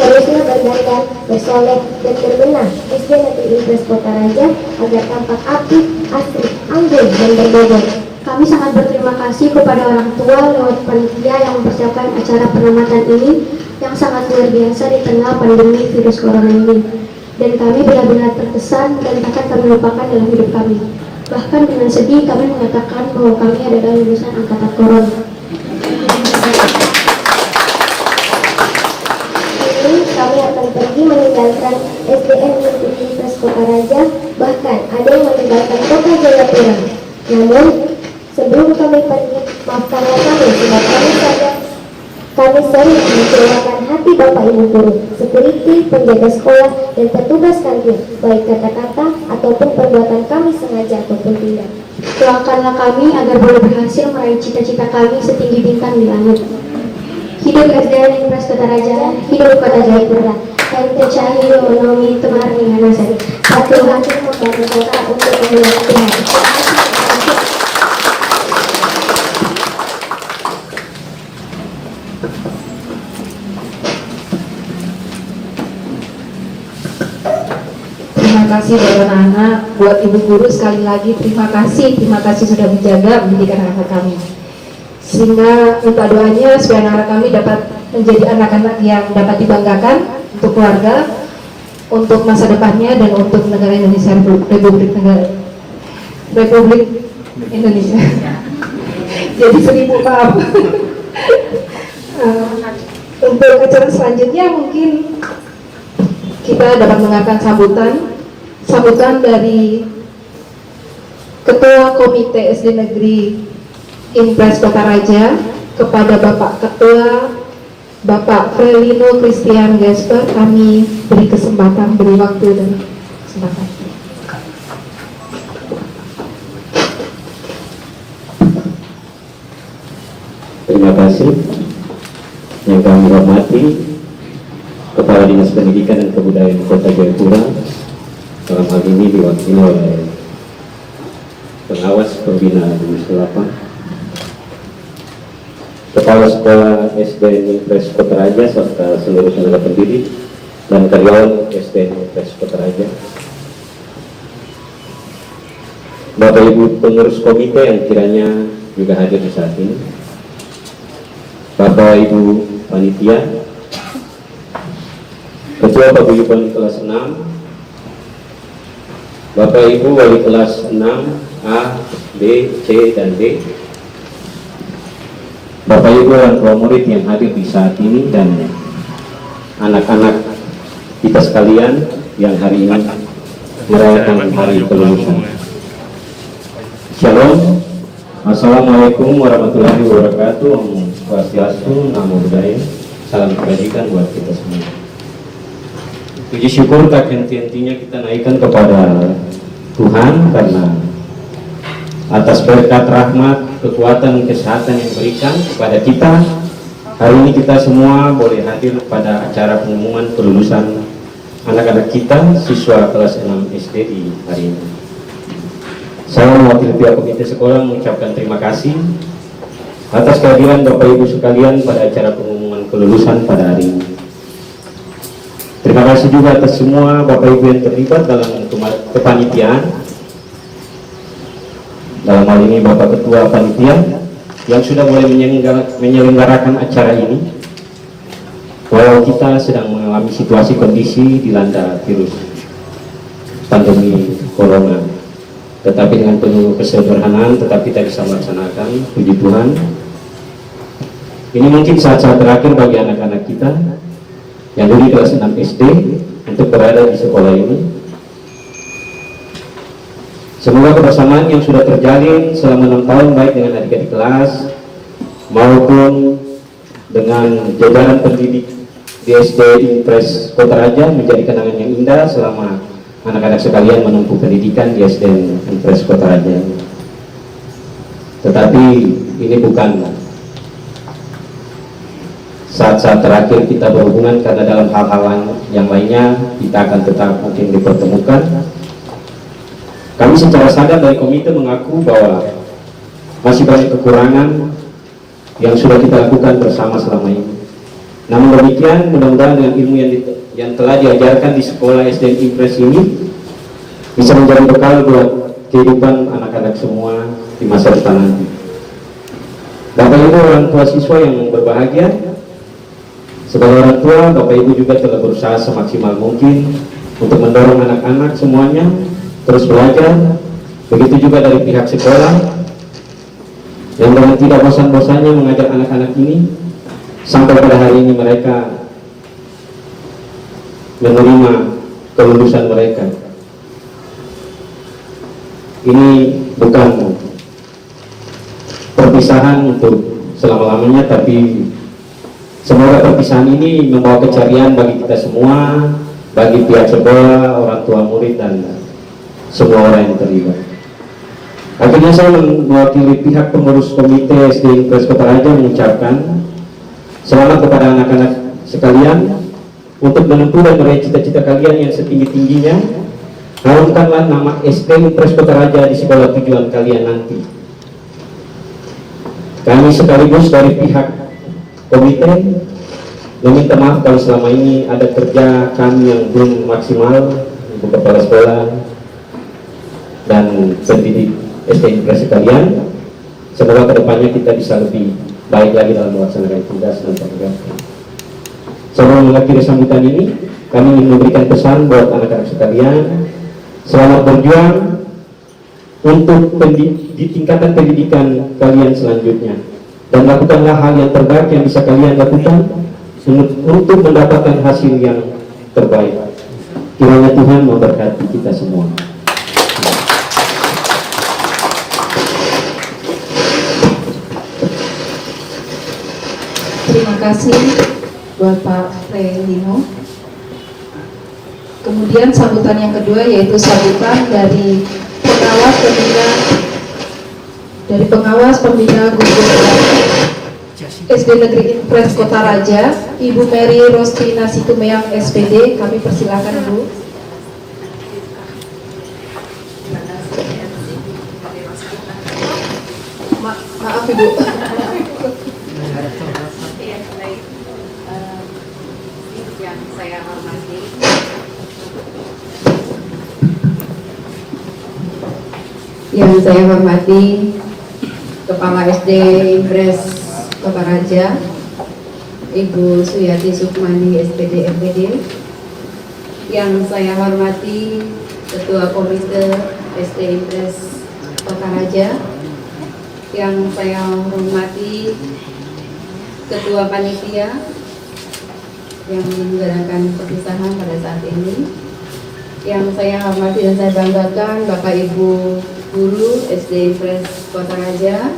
Teruslah berdandan, bersolek, dan berbenah SD Negeri Impres Kota Raja agar tampak apik, asri, anggun, dan berbobot. Kami sangat berterima kasih kepada orang tua lewat panitia yang mempersiapkan acara penamatan ini yang sangat luar biasa di tengah pandemi virus corona ini. Dan kami benar-benar terkesan dan takkan kami lupakan dalam hidup kami. Bahkan dengan sedih kami mengatakan bahwa kami adalah lulusan angkatan corona. Ini kami akan pergi meninggalkan SDN Negeri Impres Kota Raja, bahkan ada yang meninggalkan Kota Jayapura. Namun sebelum kami pergi, maafkanlah kami sebab kami sering mengecewakan hati Bapak Ibu guru, sekuriti, penjaga sekolah, dan petugas kantin, baik kata-kata ataupun perbuatan kami sengaja ataupun tidak. Doakanlah kami agar boleh berhasil meraih cita-cita kami setinggi bintang di langit. Hidup SDN Impres Kota Raja, hidup Kota Jayapura. Ente Cahyo Nomi Temar Ninganasari. Satu hati membantu kota untuk memulai Tuhan. Terima kasih buat anak-anak, buat ibu guru sekali lagi terima kasih sudah menjaga pendidikan anak kami. Sehingga minta doanya supaya anak-anak kami dapat menjadi anak-anak yang dapat dibanggakan untuk keluarga, untuk masa depannya dan untuk negara Indonesia, Republik Indonesia. Jadi 1000 maaf. Untuk acara selanjutnya mungkin kita dapat mendengarkan sambutan dari Ketua Komite SD Negeri Impres Kota Raja kepada Bapak Ketua Bapak Frelino Christian Gesper. Kami beri waktu dan kesempatan. Terima kasih. Yang kami hormati Kepala Dinas Pendidikan dan Kebudayaan Kota Jayapura, dalam hal ini diwakili oleh Pengawas Pembina Dinas 8, Kepala Sekolah SDN Impres Kota Raja serta seluruh tenaga pendidik dan karyawan SDN Impres Kota Raja, Bapak Ibu pengurus komite yang kiranya juga hadir di saat ini, Bapak Ibu panitia, Ketua Paguyuban kelas 6, Bapak Ibu wali kelas 6 A, B, C, dan D, Bapak Ibu orang tua murid yang hadir di saat ini, dan anak-anak kita sekalian yang hari ini merayakan hari kelulusan. Shalom, Assalamualaikum warahmatullahi wabarakatuh. Om Swastiastu, Namo Buddhaya, salam kebajikan buat kita semua. Puji syukur tak henti-hentinya kita naikkan kepada Tuhan karena atas berkat rahmat, kekuatan, kesehatan yang berikan kepada kita, hari ini kita semua boleh hadir pada acara pengumuman kelulusan anak-anak kita siswa kelas 6 SD di hari ini. Saya mewakili pihak komite sekolah mengucapkan terima kasih atas kehadiran Bapak Ibu sekalian pada acara pengumuman kelulusan pada hari ini. Terima kasih juga atas semua Bapak Ibu yang terlibat dalam kepanitiaan. Dalam hal ini Bapak Ketua Panitia yang sudah mulai menyelenggarakan acara ini. Walau kita sedang mengalami situasi kondisi dilanda virus pandemi corona, tetapi dengan penuh kesederhanaan tetap kita bisa melaksanakan, puji Tuhan. Ini mungkin saat-saat terakhir bagi anak-anak kita yang dulu kelas 6 SD untuk berada di sekolah ini. Semoga kebersamaan yang sudah terjalin selama 6 tahun baik dengan adik-adik kelas maupun dengan jajaran pendidik di SD Impres Kota Raja menjadi kenangan yang indah selama anak-anak sekalian menempuh pendidikan di SD Impres Kota Raja. Tetapi ini bukan saat-saat terakhir kita berhubungan, karena dalam hal-hal yang lainnya kita akan tetap mungkin dipertemukan. Kami secara sadar dari komite mengaku bahwa masih banyak kekurangan yang sudah kita lakukan bersama selama ini. Namun demikian, mudah-mudahan dengan ilmu yang telah diajarkan di sekolah SD Impres ini bisa menjadi bekal buat kehidupan anak-anak semua di masa depan nanti. Bapak Ibu orang tua siswa yang berbahagia, sebagai orang tua, Bapak Ibu juga telah berusaha semaksimal mungkin untuk mendorong anak-anak semuanya terus belajar. Begitu juga dari pihak sekolah yang dengan tidak bosan-bosannya mengajar anak-anak ini sampai pada hari ini mereka menerima kelulusan mereka. Ini bukan perpisahan untuk selama-lamanya, tapi semoga perpisahan ini membawa keceriaan bagi kita semua, bagi pihak sekolah, orang tua murid, dan semua orang yang terlibat. Akhirnya saya mewakili pihak pengurus komite SD Impres Kota Raja mengucapkan selamat kepada anak-anak sekalian untuk menempuh dan meraih cita-cita kalian yang setinggi-tingginya. Harumkanlah nama SD Impres Kota Raja di sekolah tujuan kalian nanti. Kami sekaligus dari pihak komite meminta maaf kalau selama ini ada kerja kami yang belum maksimal Ibu Kepala Sekolah, dan pendidik SD Impres sekalian. Semoga kedepannya kita bisa lebih baik lagi dalam melaksanakan tugas dan program. Sebelum mengakhiri sambutan ini, kami ingin memberikan pesan buat anak-anak sekalian. Selamat berjuang untuk di tingkatan pendidikan kalian selanjutnya, dan lakukanlah hal yang terbaik yang bisa kalian lakukan untuk mendapatkan hasil yang terbaik. Kiranya Tuhan memberkati kita semua. Terima kasih buat Pak Lino. Kemudian sambutan yang kedua yaitu sambutan dari pengawas pembina gugus SD Negeri Impres Kota Raja, Ibu Mary Rostina Situmeang SPD. Kami persilakan Ibu. Maaf Ibu. Yang saya hormati Kepala SD Impres Kota Raja, Ibu Suyati Sukmani SPD MPD. Yang saya hormati Ketua Komite SD Impres Kota Raja. Yang saya hormati Ketua Panitia yang menyelenggarakan perpisahan pada saat ini. Yang saya hormati dan saya banggakan Bapak Ibu Guru SD Impres Kota Raja,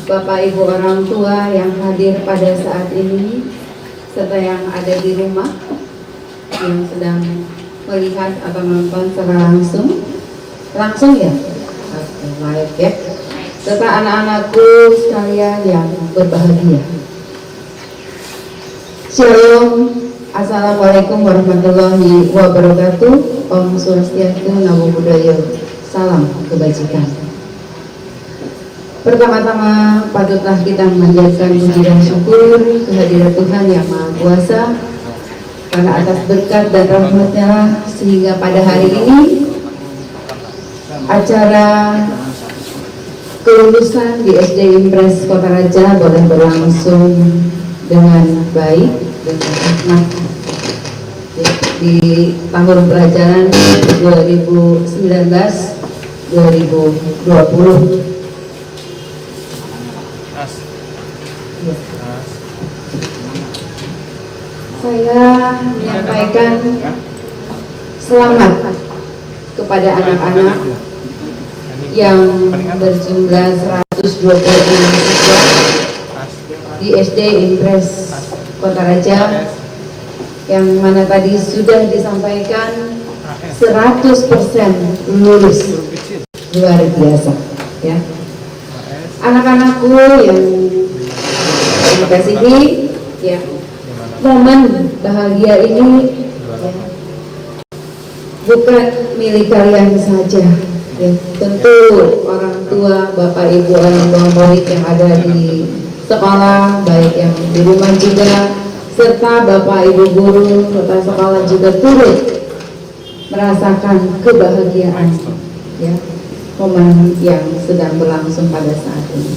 Bapak Ibu orang tua yang hadir pada saat ini, serta yang ada di rumah yang sedang melihat atau menonton secara langsung ya, live ya, serta anak-anakku sekalian yang berbahagia. Shalom, Assalamualaikum warahmatullahi wabarakatuh. Om Swastiastu, Namo Buddhaya. Salam kebajikan. Pertama-tama patutlah kita memanjatkan puji dan syukur kehadirat Tuhan Yang Maha Kuasa, karena atas berkat dan rahmat-Nya sehingga pada hari ini acara kelulusan di SD Impres Kota Raja boleh berlangsung dengan baik dan hikmat di tahun pelajaran 2019-2020. Saya menyampaikan selamat kepada anak-anak yang berjumlah 126 siswa di SD Impres Kota Raja, yang mana tadi sudah disampaikan 100% lulus. Luar biasa ya. Anak-anakku yang terima kasih ini ya, momen bahagia ini ya, bukan milik kalian saja ya. Tentu orang tua, bapak ibu, orang tua murid yang ada di sekolah, baik yang di rumah juga, serta bapak ibu guru serta sekolah juga turut merasakan kebahagiaan ya, momen yang sedang berlangsung pada saat ini.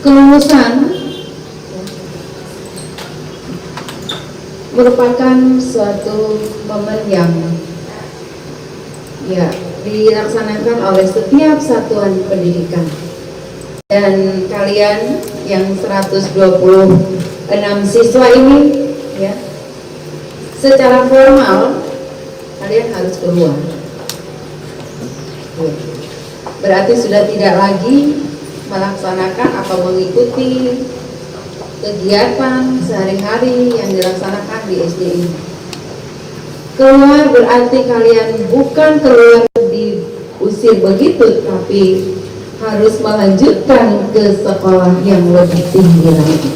Kelulusan merupakan suatu momen yang ya dilaksanakan oleh setiap satuan pendidikan, dan kalian yang 126 siswa ini ya, secara formal kalian harus keluar. Berarti sudah tidak lagi melaksanakan atau mengikuti kegiatan sehari-hari yang dilaksanakan di SD ini. Keluar berarti kalian bukan keluar diusir begitu, tapi harus melanjutkan ke sekolah yang lebih tinggi lagi.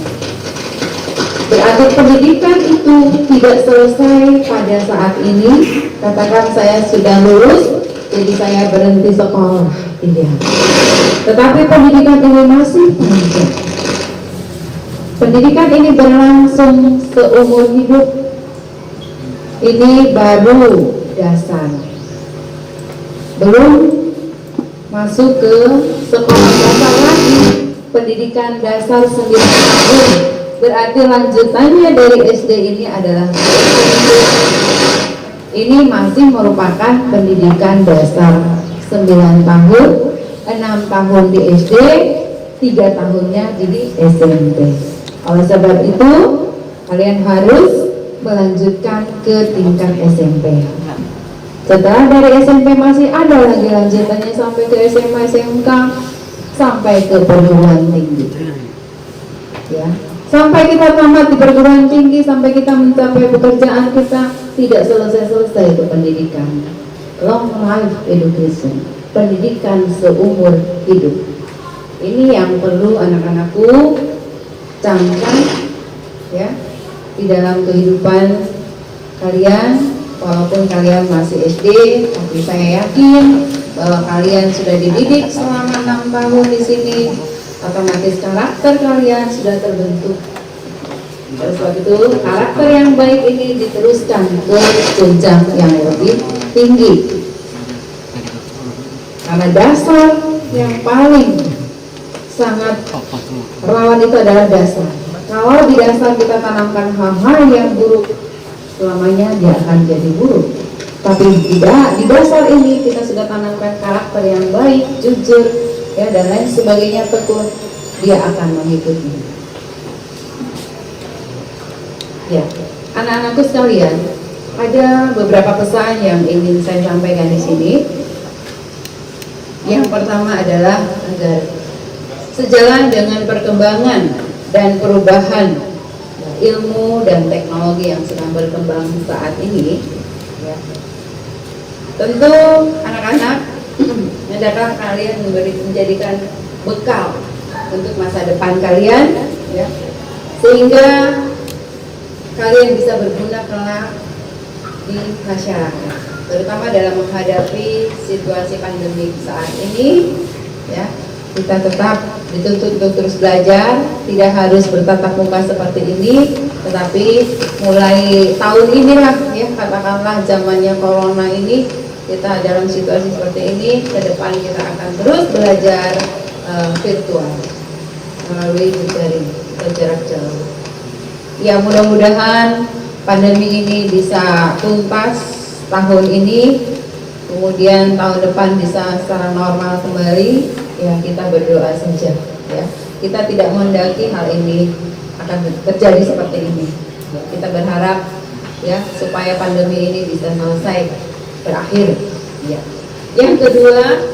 Berarti pendidikan itu tidak selesai pada saat ini. Katakan saya sudah lulus, jadi saya berhenti sekolah, tidak. Tetapi pendidikan ini masih panjang. Pendidikan ini berlangsung seumur hidup Ini baru dasar, belum masuk ke sekolah dasar lagi, pendidikan dasar 9 tahun. Berarti lanjutannya dari SD ini adalah ini masih merupakan pendidikan dasar 9 tahun, 6 tahun di SD, 3 tahunnya jadi SMP. Oleh sebab itu, kalian harus melanjutkan ke tingkat SMP. Setelah dari SMP masih ada lagi lanjutannya sampai ke SMA, SMK, sampai ke perguruan tinggi. Ya, sampai kita tamat di perguruan tinggi, sampai kita mencapai pekerjaan kita, tidak selesai-selesai itu pendidikan. Long life education, pendidikan seumur hidup. Ini yang perlu anak-anakku camkan ya di dalam kehidupan kalian. Walaupun kalian masih SD, tapi saya yakin bahwa kalian sudah dididik selama 6 tahun di sini, otomatis karakter kalian sudah terbentuk. Oleh sebab itu, karakter yang baik ini diteruskan ke jenjang yang lebih tinggi. Karena dasar yang paling sangat rawan itu adalah dasar. Kalau di dasar kita tanamkan hal-hal yang buruk, selamanya dia akan jadi buruk. Tapi di dasar ini kita sudah tanamkan karakter yang baik, jujur, ya dan lain sebagainya, tekun, dia akan mengikuti. Ya, anak-anakku sekalian, ada beberapa pesan yang ingin saya sampaikan di sini. Yang pertama adalah agar sejalan dengan perkembangan dan perubahan ilmu dan teknologi yang sedang berkembang saat ini, ya. Tentu anak-anak hendaklah kalian menjadikan bekal untuk masa depan kalian, ya, sehingga kalian bisa berguna kelak di masyarakat, terutama dalam menghadapi situasi pandemi saat ini, ya. Kita tetap dituntut untuk terus belajar, tidak harus bertatap muka seperti ini, tetapi mulai tahun inilah, ya, katakanlah zamannya corona ini, kita dalam situasi seperti ini, ke depan kita akan terus belajar virtual melalui daring atau jarak jauh. Ya, mudah-mudahan pandemi ini bisa tuntas tahun ini, kemudian tahun depan bisa secara normal kembali. Ya, kita berdoa saja, ya. Kita tidak menghendaki hal ini akan terjadi seperti ini. Kita berharap, ya, supaya pandemi ini bisa selesai, berakhir, ya. Yang kedua,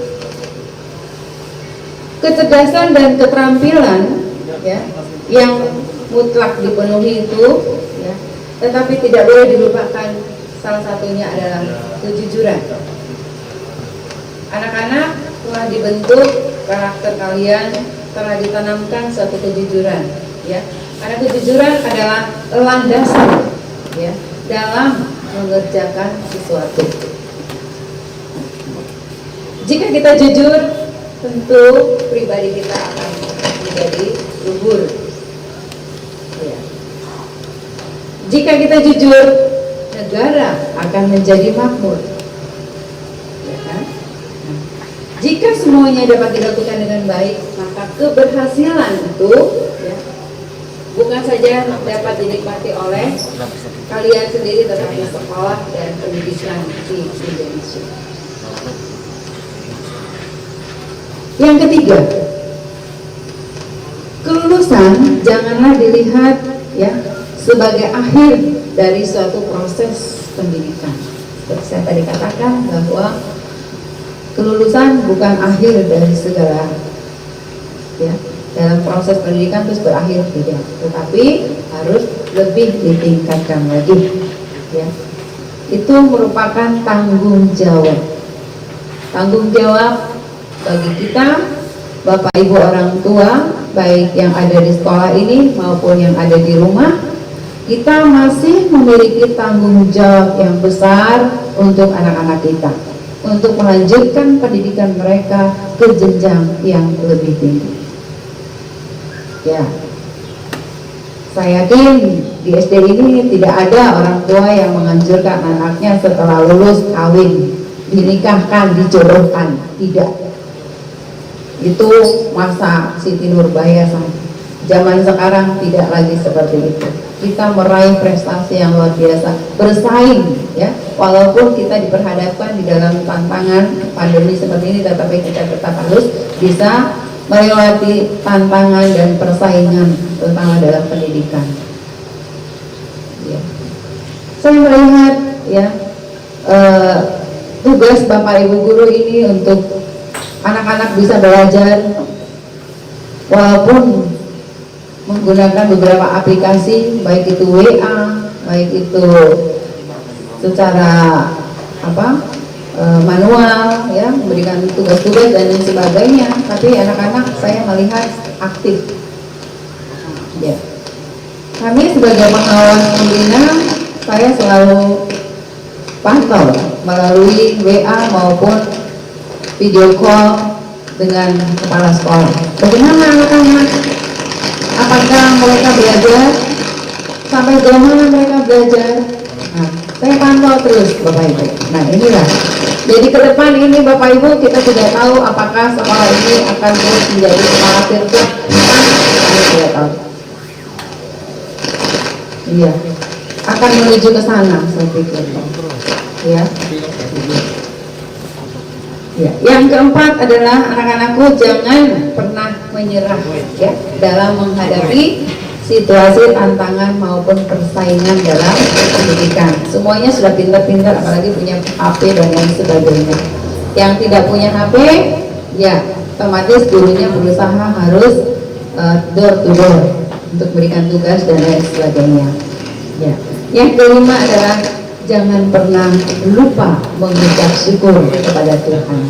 kecerdasan dan keterampilan, ya, yang mutlak dipenuhi itu, ya, tetapi tidak boleh dilupakan. Salah satunya adalah kejujuran. Anak-anak telah dibentuk, karakter kalian telah ditanamkan suatu kejujuran, ya. Karena kejujuran adalah landasan, ya, dalam mengerjakan sesuatu. Jika kita jujur, tentu pribadi kita akan menjadi luhur, ya. Jika kita jujur, negara akan menjadi makmur. Jika semuanya dapat dilakukan dengan baik, maka keberhasilan itu, ya, bukan saja dapat dinikmati oleh kalian sendiri, tetapi sekolah dan pendidikan di Indonesia. Yang ketiga, kelulusan janganlah dilihat, ya, sebagai akhir dari suatu proses pendidikan. Seperti saya tadi katakan bahwa kelulusan bukan akhir dari segala, ya, dalam proses pendidikan terus berakhir, tidak, tetapi harus lebih ditingkatkan lagi, ya. Itu merupakan tanggung jawab bagi kita, Bapak Ibu orang tua, baik yang ada di sekolah ini maupun yang ada di rumah. Kita masih memiliki tanggung jawab yang besar untuk anak-anak kita, untuk melanjutkan pendidikan mereka ke jenjang yang lebih tinggi. Ya, Saya yakin di SD ini tidak ada orang tua yang menganjurkan anaknya setelah lulus kawin, dinikahkan, dijodohkan. Tidak. Itu masa Siti Nurbaya. Zaman sekarang tidak lagi seperti itu. Kita meraih prestasi yang luar biasa, bersaing ya. Walaupun kita diperhadapkan di dalam tantangan pandemi seperti ini, tetapi kita tetap harus bisa melewati tantangan dan persaingan, terutama dalam pendidikan. Ya. Saya melihat ya tugas Bapak Ibu guru ini untuk anak-anak bisa belajar walaupun menggunakan beberapa aplikasi, baik itu WA, baik itu secara manual ya, memberikan tugas-tugas dan lain sebagainya, tapi anak-anak saya melihat aktif ya. Kami sebagai pengawas pembina, saya selalu pantau melalui WA maupun video call dengan kepala sekolah. Bagaimana anak-anak? Apakah mereka belajar? Sampai jam mana mereka belajar? Nah, saya pantau terus Bapak Ibu. Nah inilah. Jadi ke depan ini Bapak Ibu, kita tidak tahu apakah sekolah ini akan terus menjadi sekolah virtual. Kami tidak tahu. Iya, akan menuju ke sana saya pikir. Ya. Ya. Yang keempat adalah anak-anakku jangan pernah menyerah ya dalam menghadapi situasi, tantangan maupun persaingan dalam pendidikan. Semuanya sudah pintar-pintar, apalagi punya HP dan lain sebagainya. Yang tidak punya HP, ya otomatis gurunya berusaha harus door to door untuk memberikan tugas dan lain sebagainya. Ya. Yang kelima adalah jangan pernah lupa mengucap syukur kepada Tuhan.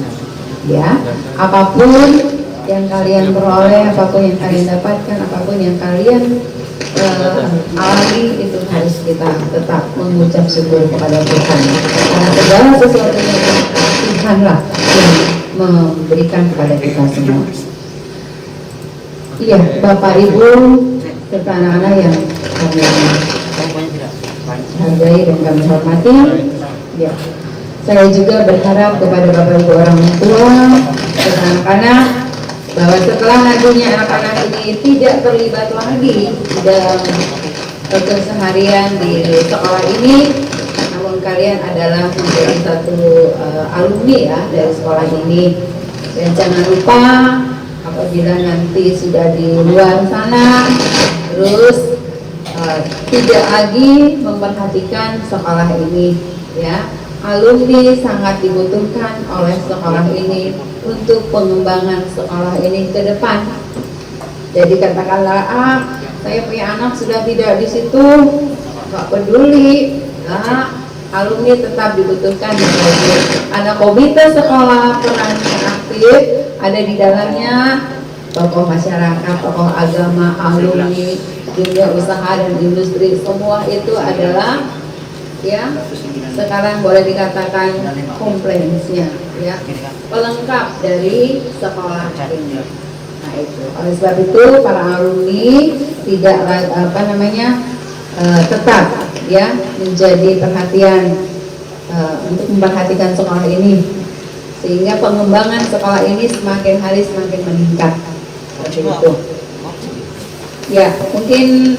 Ya, apapun yang kalian peroleh, apapun yang kalian dapatkan, apapun yang kalian alami, itu harus kita tetap mengucap syukur kepada Tuhan. Karena segala sesuatunya Tuhanlah yang memberikan kepada kita semua. Iya, Bapak Ibu serta anak-anak yang kami hargai dan kami hormati, ya. Saya juga berharap kepada Bapak Ibu orang tua dan anak-anak bahwa setelah nantinya anak-anak ini tidak terlibat lagi dalam keseharian di sekolah ini, namun kalian adalah menjadi satu alumni ya dari sekolah ini. Dan jangan lupa apabila nanti sudah di luar sana, terus tidak lagi memperhatikan sekolah ini ya. Alumni sangat dibutuhkan oleh sekolah ini untuk pengembangan sekolah ini ke depan. Jadi katakanlah, saya punya anak sudah tidak di situ, nggak peduli. Nah, alumni tetap dibutuhkan. Ada komite sekolah perannya aktif, ada di dalamnya tokoh masyarakat, tokoh agama, alumni, dunia usaha dan industri, semua itu adalah ya sekarang boleh dikatakan komplainnya ya, pelengkap dari sekolah ini. Nah itu, oleh sebab itu para alumni tidak tetap ya menjadi perhatian untuk memperhatikan sekolah ini, sehingga pengembangan sekolah ini semakin hari semakin meningkat. Seperti itu. Ya, mungkin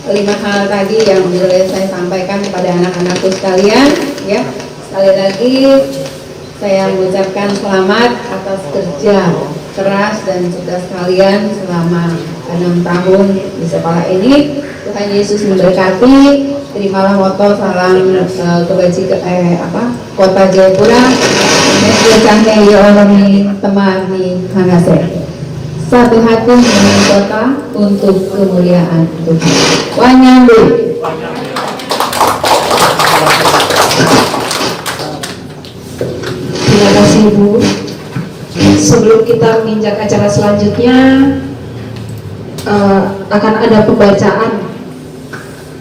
5 hal tadi yang boleh saya sampaikan kepada anak-anakku sekalian ya. Sekali lagi saya mengucapkan selamat atas kerja keras dan sukses kalian selama 6 tahun di sekolah ini. Tuhan Yesus memberkati. Terimalah moto salam Kota Jayapura. Media Olami Temani Hanase. Satu hati dengan kota untuk kemuliaan Tuhan. Wanyambe. Terima kasih Ibu. Sebelum kita menginjak acara selanjutnya, akan ada pembacaan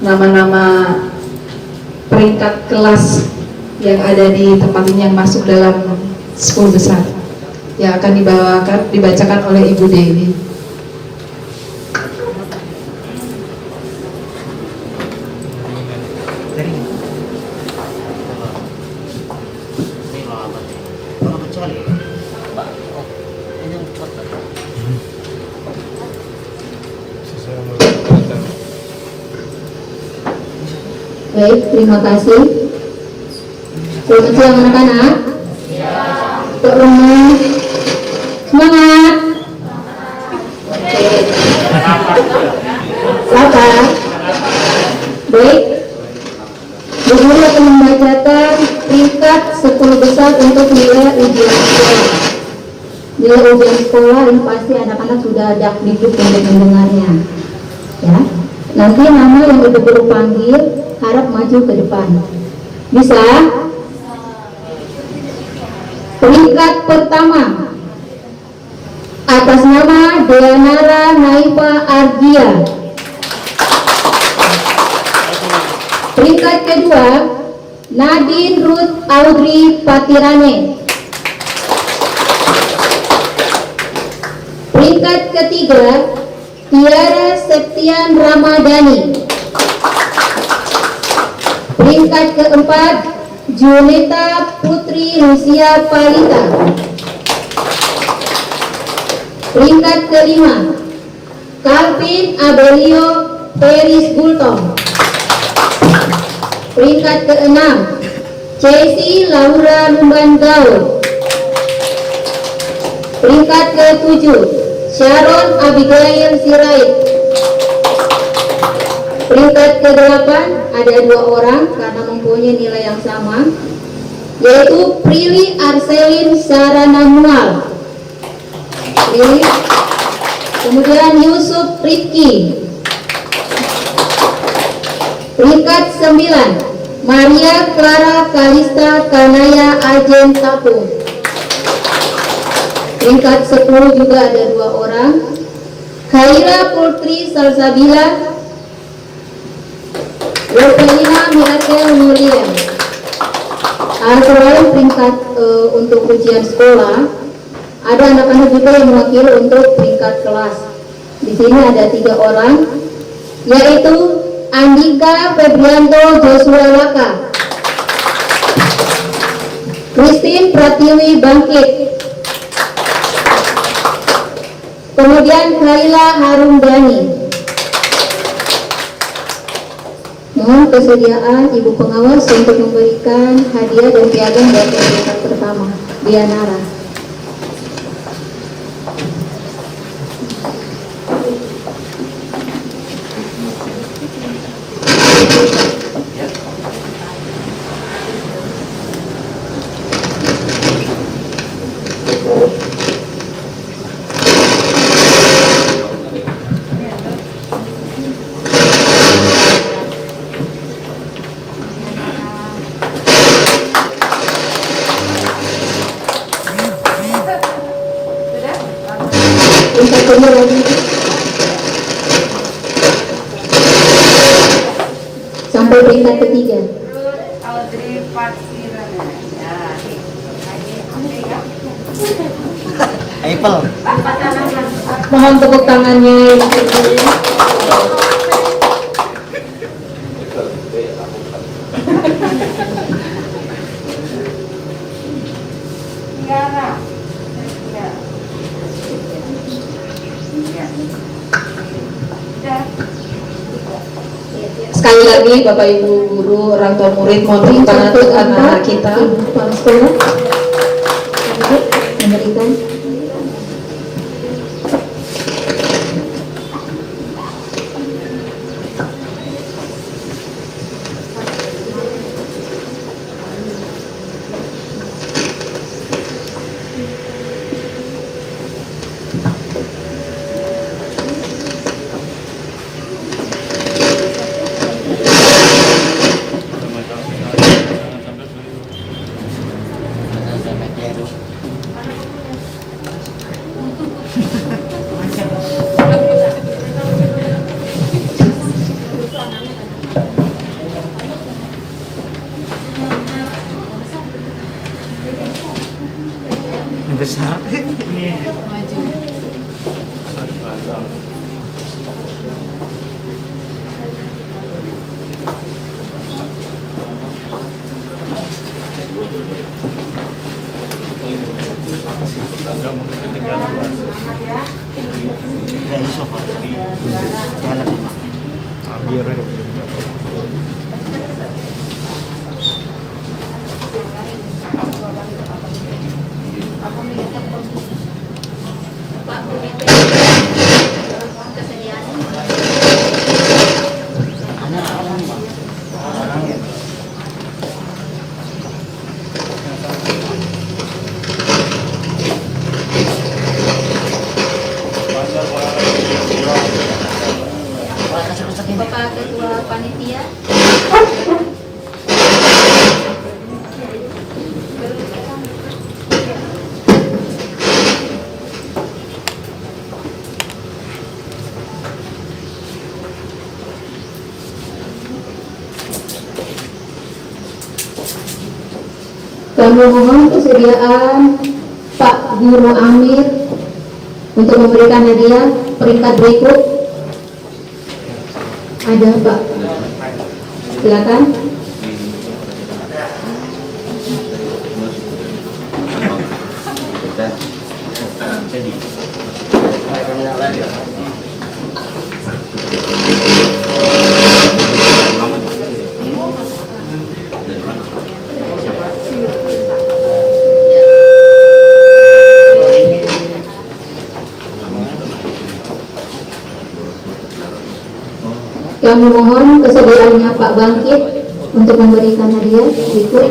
nama-nama peringkat kelas yang ada di tempat ini yang masuk dalam 10 besar, yang akan dibacakan oleh Ibu Dewi. Baik, terima kasih. Selamat siang anak-anak. Untuk rumah, semangat. Oke. Sabar. Baik. Bu Guru akan membacakan peringkat 10 besar untuk nilai ujian sekolah. Nilai ujian sekolah ini pasti anak-anak sudah dakdikduk untuk mendengarnya. Ya. Nanti nama yang Ibu Guru panggil harap maju ke depan. Bisa? Peringkat pertama atas nama Deanara Naifa Argia. Peringkat kedua Nadine Ruth Audrey Patirane. Peringkat ketiga Tiara Septian Ramadhani. Peringkat keempat Juneta Putri Lucia Palita. Peringkat kelima Calvin Abelio Peris Gultom. Peringkat keenam Cesi Laura Lumban Gaul. Peringkat ketujuh Sharon Abigail Sirait. Peringkat ke-8 ada 2 orang karena mempunyai nilai yang sama, yaitu Prilly Arselin Sarana Mual. Prilly. Kemudian Yusuf Rifki. Peringkat 9 Maria Clara Kalista Kanaya Ajen Tapung. Peringkat 10 juga ada 2 orang, Khaira Putri Salsabila, Rosalina Mirakel Mulia. Selain peringkat untuk ujian sekolah, ada anak-anak juga yang mewakili untuk peringkat kelas. Di sini ada 3 orang, yaitu Andika Febrianto Joshua Laka, Christine Pratiwi Bangkit, kemudian Khaila Harumdani. Mohon kesediaan Ibu Pengawas untuk memberikan hadiah dan piagam dari peringkat pertama, Dianara. Sampai peringkat ketiga. Apple. Mohon tepuk tangannya. Sekali lagi Bapak Ibu guru, orang tua murid, mohon tepuk tangan untuk anak kita. Kepala sekolah memberikan. Besar ini. Kami mohon kesediaan Pak Guru Amir untuk memberikan hadiah peringkat berikut. Ada Pak, silakan. Kami mohon kesediaannya Pak Bangkit untuk memberikan hadiah berikut.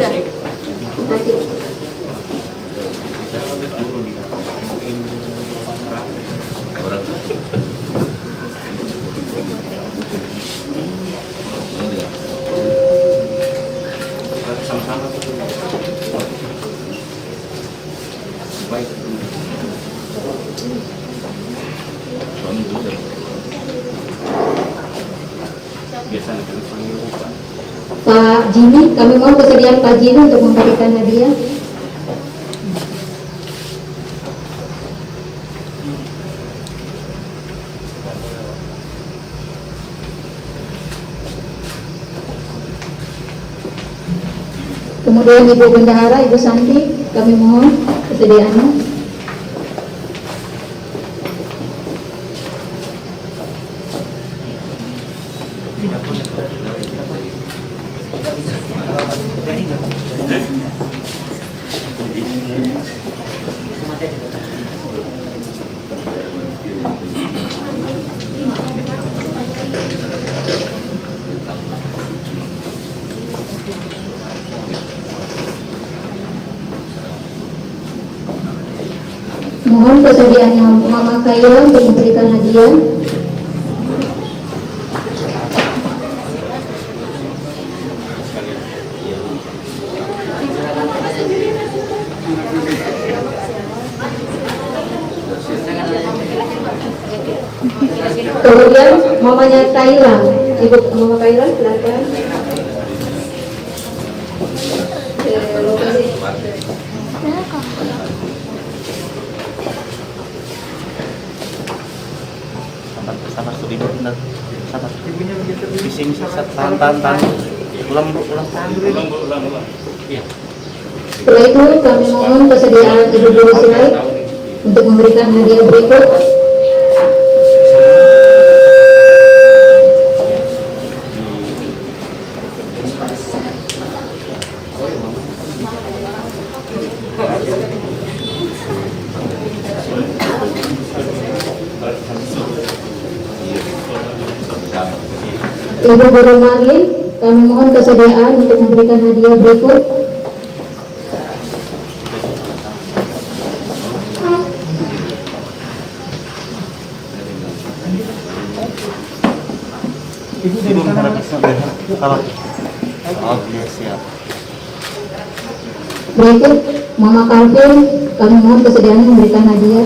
Pak Jimmy, kami mohon kesediaan Pak Jimmy untuk memberikan hadiah. Kemudian Ibu Bendahara, Ibu Santi, kami mohon kesediaannya. Mohon kesediaannya Mama Kaila untuk memberikan hadiah. Kemudian mamanya Kaila, Ibu Mama Kaila, silakan. Sabar studi dulu, benar. Sabar. Bising tahan. Ulang. Iya. Setelah itu kami mohon kesediaan Ibu Guru Sirait untuk memberikan hadiah berikut. Ibu Guru Marlin, kami mohon kesediaan untuk memberikan hadiah berikut. Ibu harap salah. Oke, siap. Berikut Mama Calvin, kami mohon kesediaan memberikan hadiah.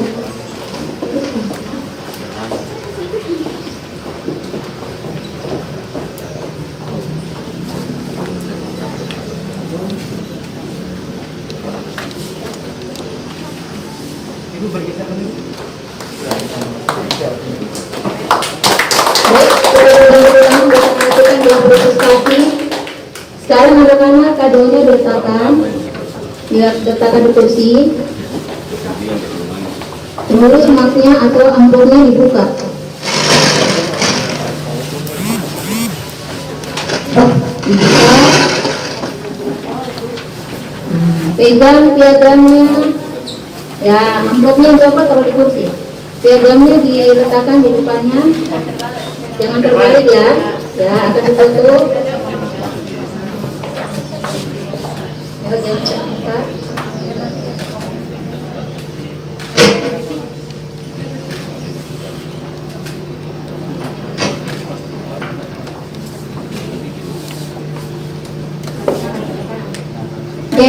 Sekarang anak-anak kadonya diletakkan di kursi. Terus maknya atau amplopnya dibuka. Dibuka. Pegang piagamnya. Ya, amplopnya coba taruh di kursi. Piagamnya diletakkan di depannya. Jangan terbalik ya. Ya, akan ditutup.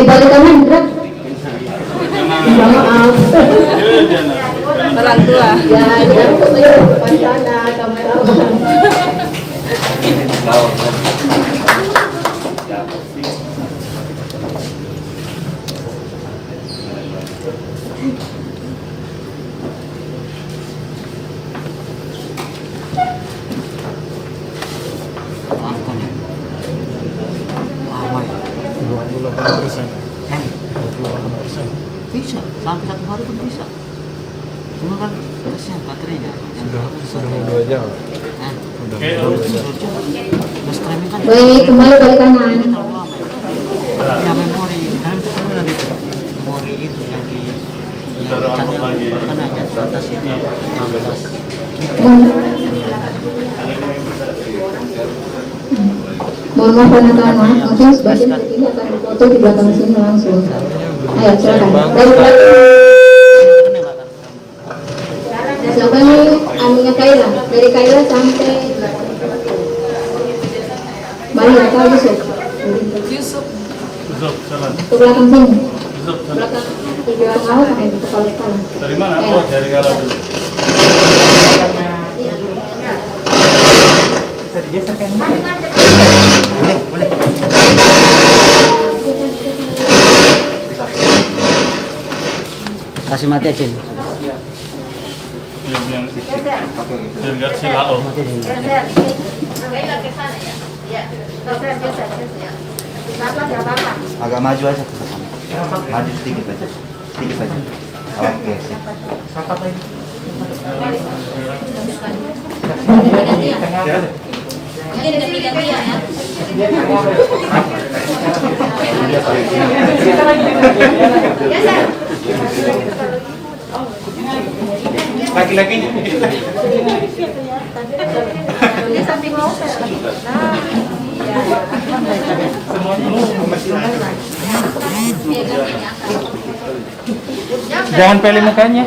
Balik kanan, gerak. Maaf. Orang tua. Ya, jangan untuk depan sana, kamerawan. Bisa, sampai 1 hari pun bisa. Cuma kan kasihan baterainya. Sudah mau 2 jam. Streaming kan. Baik, kembali balik kanan. Ya memori, kan itu kan ada memori itu yang di channel kan ada atas itu 16. Mohon maaf Panatama, mungkin sebagian ini akan dipoto di belakang sini langsung. Ayo silakan. Siapa ini Aminya Kaila, dari Kaila sampai Bali atau Yusuf? Ke belakang sini. Belakang di belakang awal sampai ke kepala sekolah. Dari mana? Oh, dari Kaila dulu. Bisa digeserkan. Boleh. Kasih mati aja. Biar silao. Agak maju aja ke sana. Maju sedikit aja. Sedikit aja. Oke. Laki-lakinya. Jangan pele mukanya.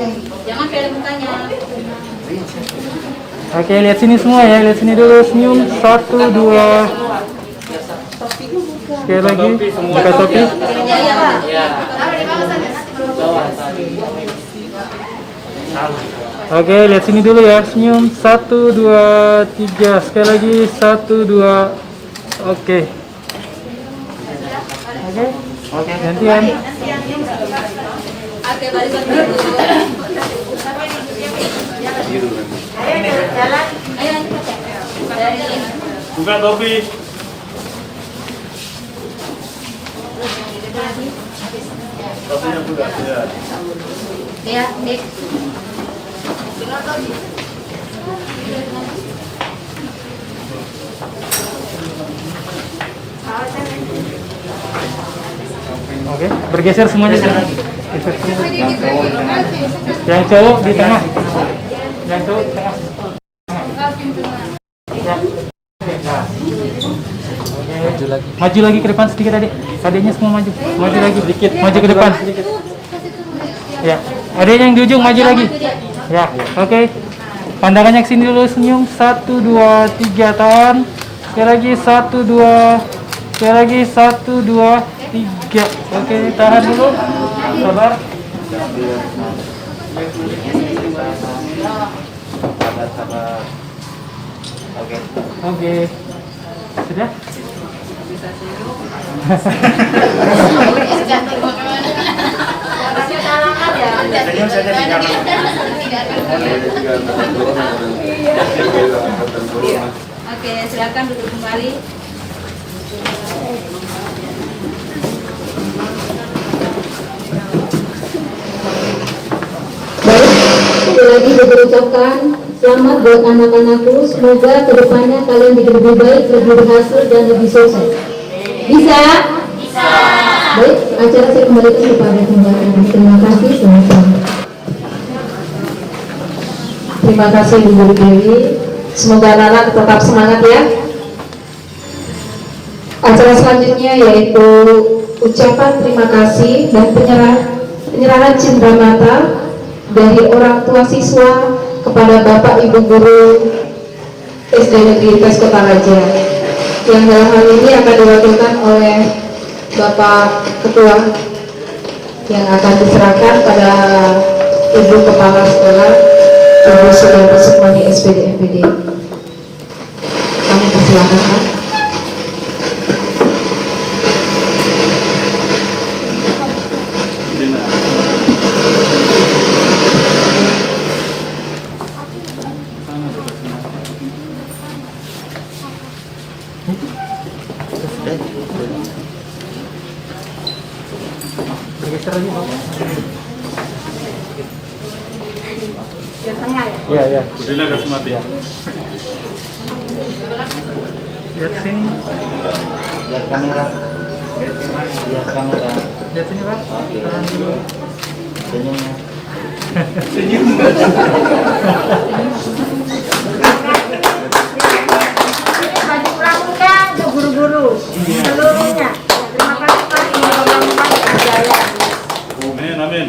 Oke, lihat sini semua ya, lihat sini dulu, senyum, 1, 2. Sekali lagi, buka topi. Oke, lihat sini dulu ya, senyum, 1, 2, 3. Sekali lagi, 1, 2. Oke. Oke, gantian. Buka topi. Topinya buka, ya. Oke, bergeser semuanya. Geser semua. Yang cowok di tengah. Yang cowok di tengah. Maju lagi ke depan sedikit adik. Adiknya semua maju. Maju lagi sedikit. Maju ke depan. Ya. Adiknya yang di ujung maju lagi. Ya. Oke. Pandangannya ke sini dulu, senyum. 1, 2, 3, tahan. Sekali lagi 1, 2. Sekali lagi 1, 2, 3. Oke, tahan dulu. Sabar. Sabar. Oke. Sudah? Oke, silakan duduk kembali. Baik, sekali lagi berucapkan selamat buat anak-anakku. Semoga kedepannya kalian jadi lebih baik, lebih berhasil dan lebih sukses. Bisa? Bisa. Baik, acara saya kembalikan kepada pembahasan. Terima kasih sama-sama. Terima kasih Ibu Dewi. Semoga anak-anak tetap semangat ya. Acara selanjutnya yaitu ucapan terima kasih dan penyerahan cenderamata dari orang tua siswa kepada Bapak Ibu Guru SD Negeri Tes Kota Raja, yang dalam hal ini akan diwakilkan oleh Bapak Ketua yang akan diserahkan pada Ibu Kepala Sekolah Ibu Suyanti Sukmani SPD MPD. Kami persilakan Pak. Geser aja Bapak. Di tengah ya. Iya, iya. Udah kasih mati. Ya. Lihat sini. Lihat kamera. Lihat kamera. Lihat sini Pak. Tahan dulu. Senyumnya. Baju pramuka untuk guru-guru seluruhnya. Terima kasih Pak. Amin, amin.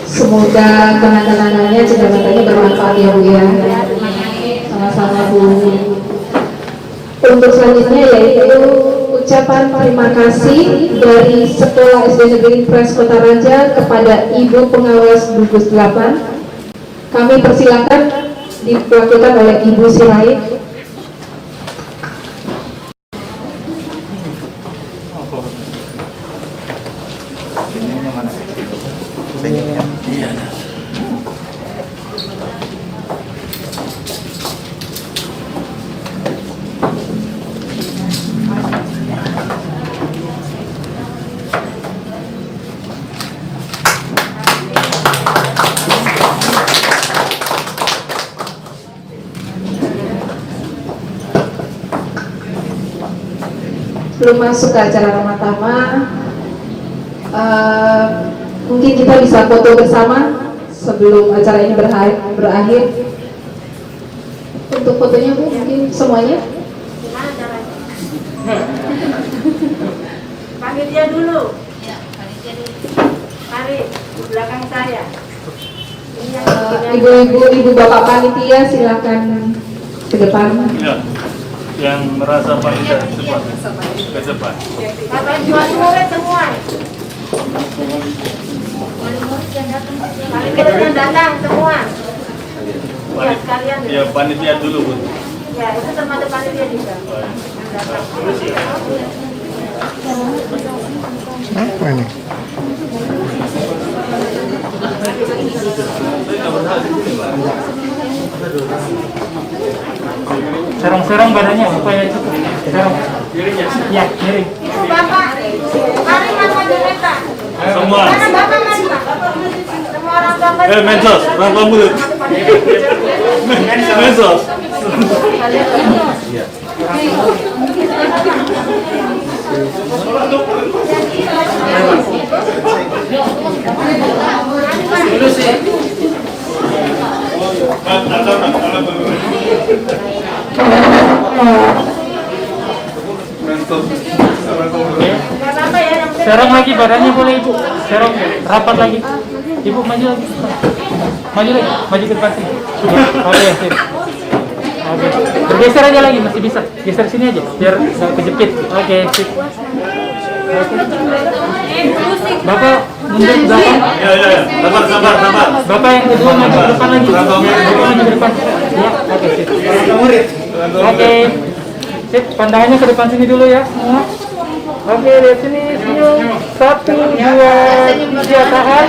Semoga kenangan-kenangannya, cerita-ceritanya bermanfaat ya Bu ya. Sama-sama Bu. Untuk selanjutnya yaitu ucapan terima kasih dari Sekolah SD Negeri Pres Kota Raja kepada Ibu Pengawas Gugus 8. Kami persilakan dilakukan oleh Ibu Sirait. Senyumnya mana? Senyumnya. Iya. Sebelum masuk ke acara Ramatama, mungkin kita bisa foto bersama sebelum acara ini berakhir. Untuk fotonya Bu, mungkin semuanya. Gimana caranya? Panitia dulu. Ya, panitia dulu. Mari di belakang saya. Ibu bapak panitia silakan ke depan. Ya. Yang merasa panitia cepat ke depan. Bapak jual murid semua. Panitia yang datang semua. Ya, sekalian. Ya, panitia dulu, Bu. Ya, itu termasuk panitia juga. Apa ini? Serong-serong badannya supaya cukup. Serong. Ya, miring. Ibu bapak, mari mama Juneta. Semua. Mana bapak mari Pak? Semua orang tua mari. Mensos, rangka mulut. Mensos. Serong lagi badannya boleh Ibu. Serong rapat lagi. Ibu maju lagi. Maju lagi, maju ke depan sini. Oke, sip. Oke. Bergeser aja lagi, masih bisa. Geser sini aja biar nggak kejepit. Oke, sip. Oke. Bapak mundur ke belakang. Ya. Sabar. Bapak yang kedua maju ke depan lagi. Bapak maju ke depan. Ya, oke, sip. Oke. Sip, pandangannya ke depan sini dulu ya semua. Oke, lihat sini, senyum. 1, 2, 3, tahan.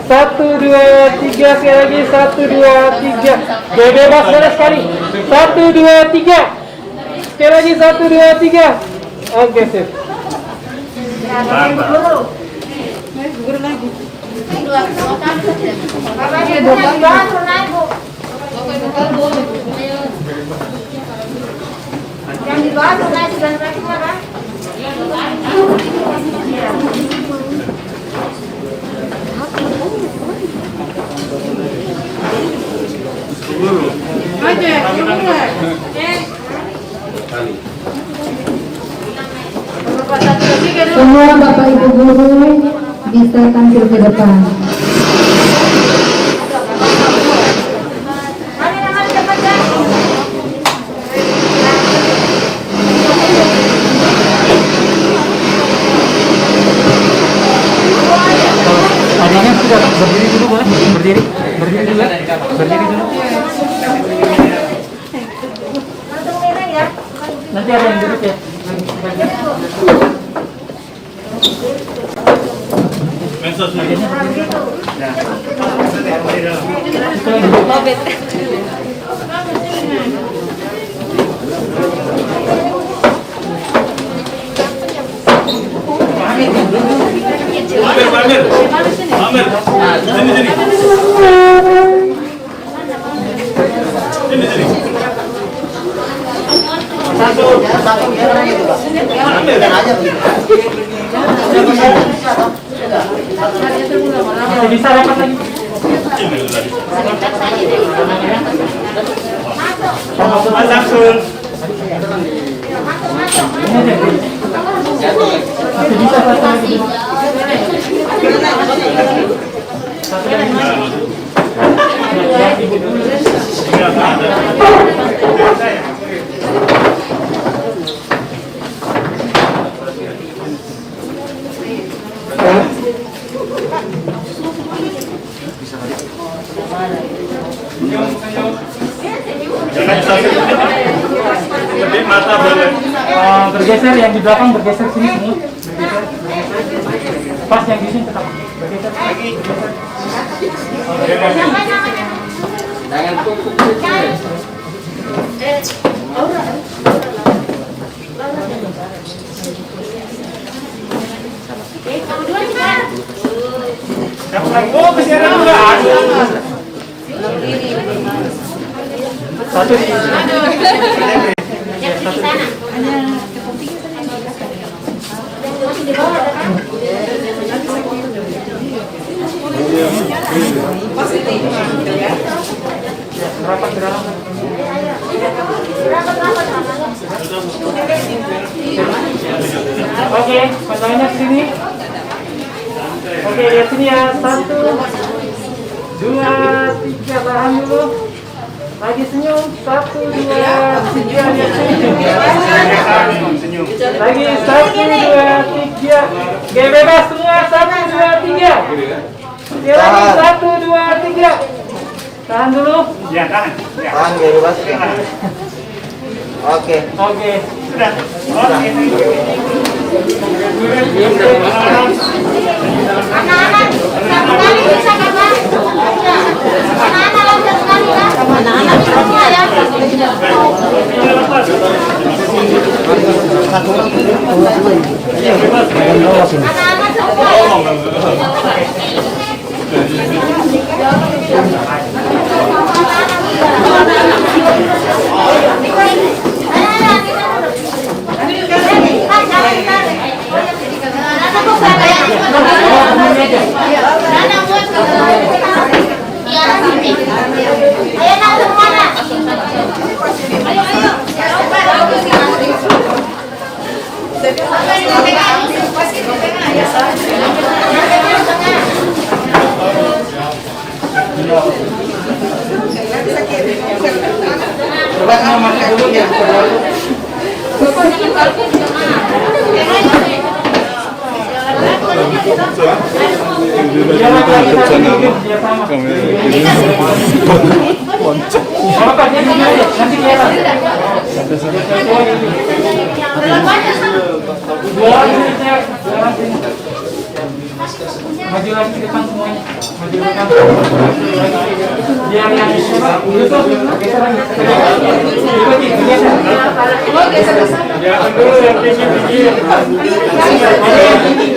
1, 2, 3, sekali lagi. 1, 2, 3. Bebas boleh sekali. 1, 2, 3. Sekali lagi 1, 2, 3. Oke, sip. Guru lagi. Bapak ibu jangan naik Bu. Yang di bawah tuh naik sudah naik semua kan? Semua Bapak Ibu guru bisa tampil ke depan. Mari cepat ya. Adanya sudah berdiri dulu boleh? Berdiri dulu. Berdiri dulu. Langsung miring ya. Nanti ada yang duduk ya. Mensos. Amir. Amir. Sini. Masih bisa rapat lagi. Mas Samsul. Masih bisa satu lagi. Jangan sampai gede mata boleh. Bergeser, yang di belakang bergeser sini semua. Pas yang di sini tetap bergeser. Jangan tutup. Oh, masih ada enggak? Satu. Rapat ke dalam. Oke, pandangannya ke sini. Oke, lihat sini ya. 1, 2, 3, tahan dulu. Lagi senyum. 1, 2, 3, lihat sini. Lagi 1, 2, 3. Oke, bebas semua. 1, 2, 3. Oke, lagi 1, 2, 3. Tahan dulu. Ya, tahan. Tahan, bebas. Oke. Oke. Sudah. Oke. Anak-anak, satu kali bisa kakak? Anak-anak langsung sekali ya? Anak-anak semua ya? Anak-anak semua ya? Maju lagi ke depan semuanya. Maju ke depan. Biar yang itu geser lagi. Ikuti, geser. Oh, geser ke sana. Jangan dulu yang tinggi.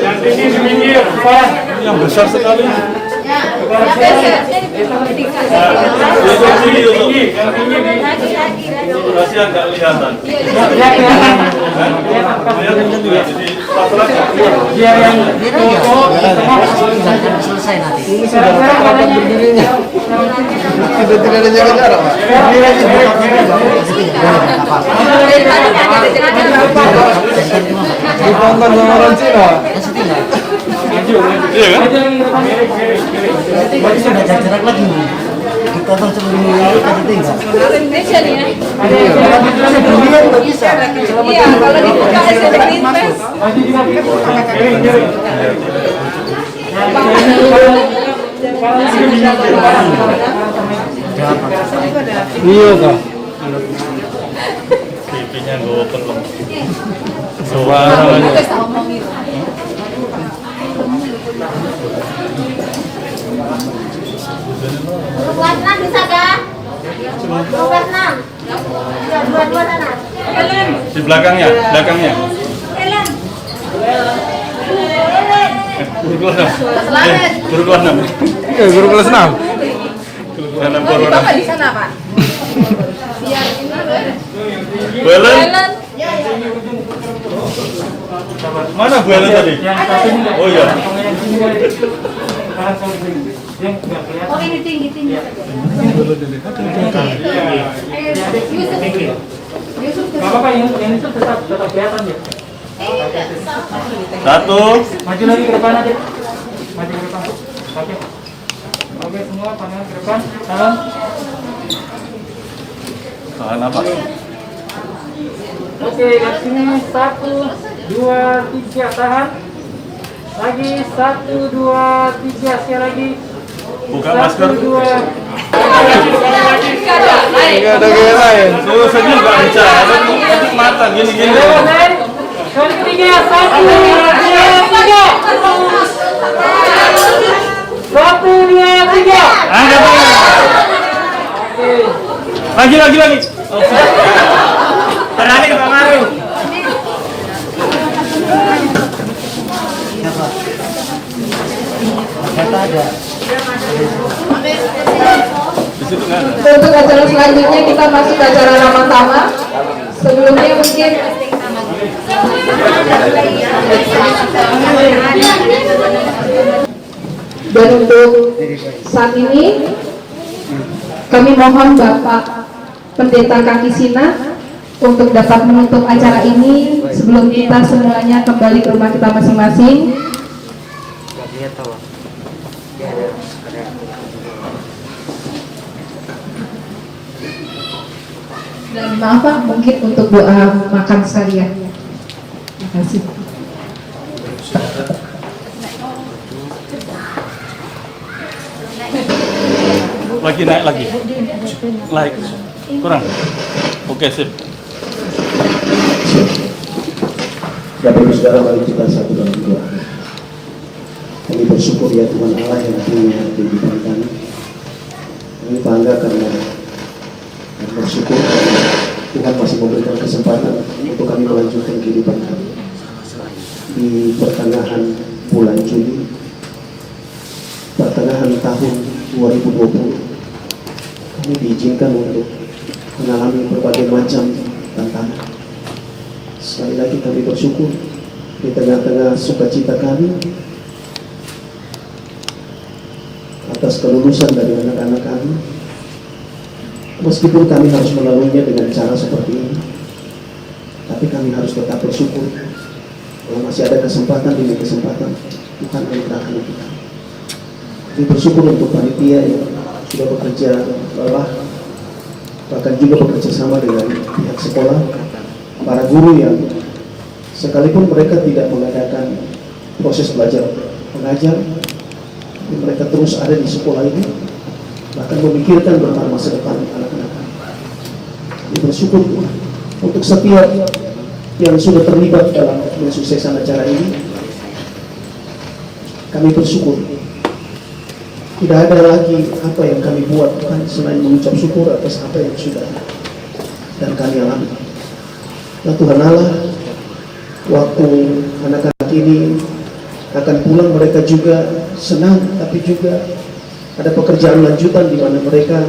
Yang tinggi di pinggir. Yang besar sekali. Kasihan nggak kelihatan. Biar yang Selesai nanti. Ini sudah rapat berdirinya. Kita tidak ada jaga jarak, Pak. Ditonton sama orang Cina. Iya kan? Berarti sudah jarak lagi. Ditonton sebelum kasih tinggal. Indonesia nih ya. Dunia nggak bisa. Iya, kalau dibuka SD Lintas. Iya, Kak. Pipinya gue open loh. Dua bisa kah? 26. Ya, dua-dua sana. Di belakangnya. Ellen. Guru kelas 6. Guru kelas 6. Guru kelas 6. Guru kelas 6 corona. Bapak di sana, Pak. Buelen. Mana buelen tadi? Yang satu ini nggak Oh iya. yang sini dari sekarang saya beri. Yang nggak kelihatan. Oh, ini tinggi. Yusuf. Nggak apa-apa, yang itu tetap kelihatan ya. Satu. Maju lagi ke depan aja. Maju ke depan. Oke, semua pandangan ke depan. Salam. Tahan apa? Oke, dari sini 1, 2, 3, tahan. Lagi 1, 2, 3, sekali lagi. Buka masker. 1, 2. Enggak ada gaya lain. Tuh senyum nggak bisa. Ada tutup mata gini. Kali ketiga, 1, 2, 3. 1, 2, 3. Angkat. Oke. Lagi. Berani Pak Maru. Di situ nggak ada. Untuk acara selanjutnya kita masuk ke acara ramah tamah. Sebelumnya mungkin dan untuk saat ini kami mohon Bapak Pendeta Kaki Sina untuk dapat menutup acara ini sebelum kita semuanya kembali ke rumah kita masing-masing. Dan maaf Pak, mungkin untuk doa makan sekalian. Terima kasih. Lagi naik lagi. Naik. Kurang. Oke, sip. Bapak Ibu Saudara, mari kita satu dalam doa. Kami bersyukur ya Tuhan Allah yang punya kehidupan kami. Kami bangga karena bersyukur karena Tuhan masih memberikan kesempatan untuk kami melanjutkan kehidupan kami. Di pertengahan bulan Juli, pertengahan tahun 2020, kami diizinkan untuk mengalami berbagai macam tantangan. Sekali lagi kami bersyukur di tengah-tengah sukacita kami atas kelulusan dari anak-anak kami. Meskipun kami harus melaluinya dengan cara seperti ini, tapi kami harus tetap bersyukur kalau masih ada kesempatan demi kesempatan Tuhan anugerahkan kita. Kami bersyukur untuk panitia yang sudah bekerja lelah, bahkan juga bekerja sama dengan pihak sekolah, para guru yang sekalipun mereka tidak mengadakan proses belajar mengajar, mereka terus ada di sekolah ini, bahkan memikirkan tentang masa depan anak-anak. Kami bersyukur untuk setiap yang sudah terlibat dalam mensuksesan acara ini. Kami bersyukur. Tidak ada lagi apa yang kami buat kan selain mengucap syukur atas apa yang sudah dan kami alami. Ya Tuhan Allah, waktu anak-anak ini akan pulang, mereka juga senang, tapi juga ada pekerjaan lanjutan di mana mereka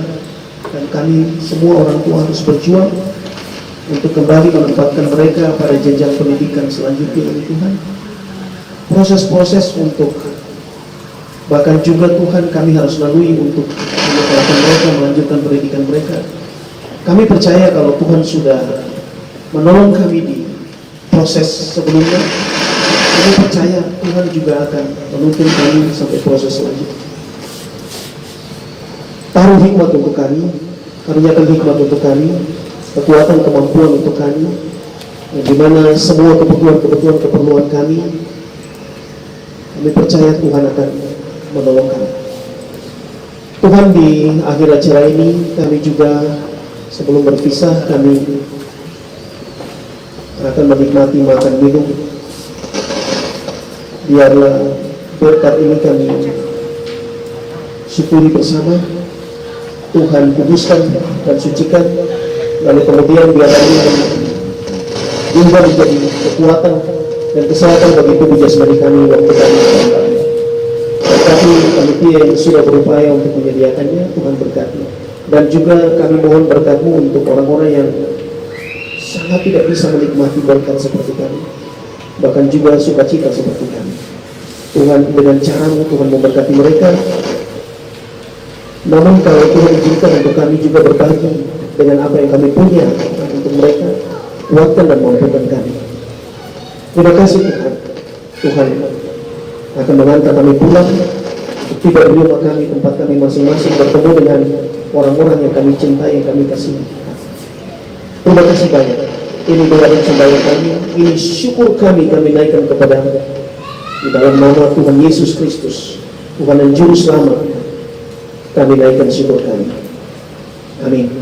dan kami semua orang tua harus berjuang untuk kembali menempatkan mereka pada jenjang pendidikan selanjutnya ini Tuhan. Proses-proses untuk bahkan juga Tuhan kami harus lalui untuk menyekolahkan mereka, melanjutkan pendidikan mereka. Kami percaya kalau Tuhan sudah menolong kami di proses sebelumnya, kami percaya Tuhan juga akan menuntun kami sampai proses selanjutnya. Taruh hikmat untuk kami, karuniakan hikmat untuk kami, kekuatan kemampuan untuk kami, di mana semua keperluan kami percaya Tuhan akan menolong kami. Tuhan, di akhir acara ini kami juga sebelum berpisah kami akan menikmati makan minum. Biarlah berkat ini kami syukuri bersama. Tuhan kuduskan dan sucikan, lalu kemudian biarlah ini juga menjadi kekuatan dan kesehatan bagi tubuh jasmani kami waktu kami berkati panitia yang sudah berupaya untuk menyediakannya, Tuhan berkati. Dan juga kami mohon berkat-Mu untuk orang-orang yang sangat tidak bisa menikmati berkat seperti kami, bahkan juga sukacita seperti kami. Tuhan, dengan cara-Mu Tuhan memberkati mereka. Namun kalau Tuhan izinkan untuk kami juga berbagi dengan apa yang kami punya untuk mereka, kuatkan dan mampukan kami. Terima kasih Tuhan. Tuhan akan mengantar kami pulang, tiba di rumah kami, tempat kami masing-masing, bertemu dengan orang-orang yang kami cintai, yang kami kasihi. Terima kasih banyak. Ini doa dan sembahyang kami, ini syukur kami naikkan kepada-Mu di dalam nama Tuhan Yesus Kristus, Tuhan dan Juru Selamat. Kami naikkan syukur kami. Amin.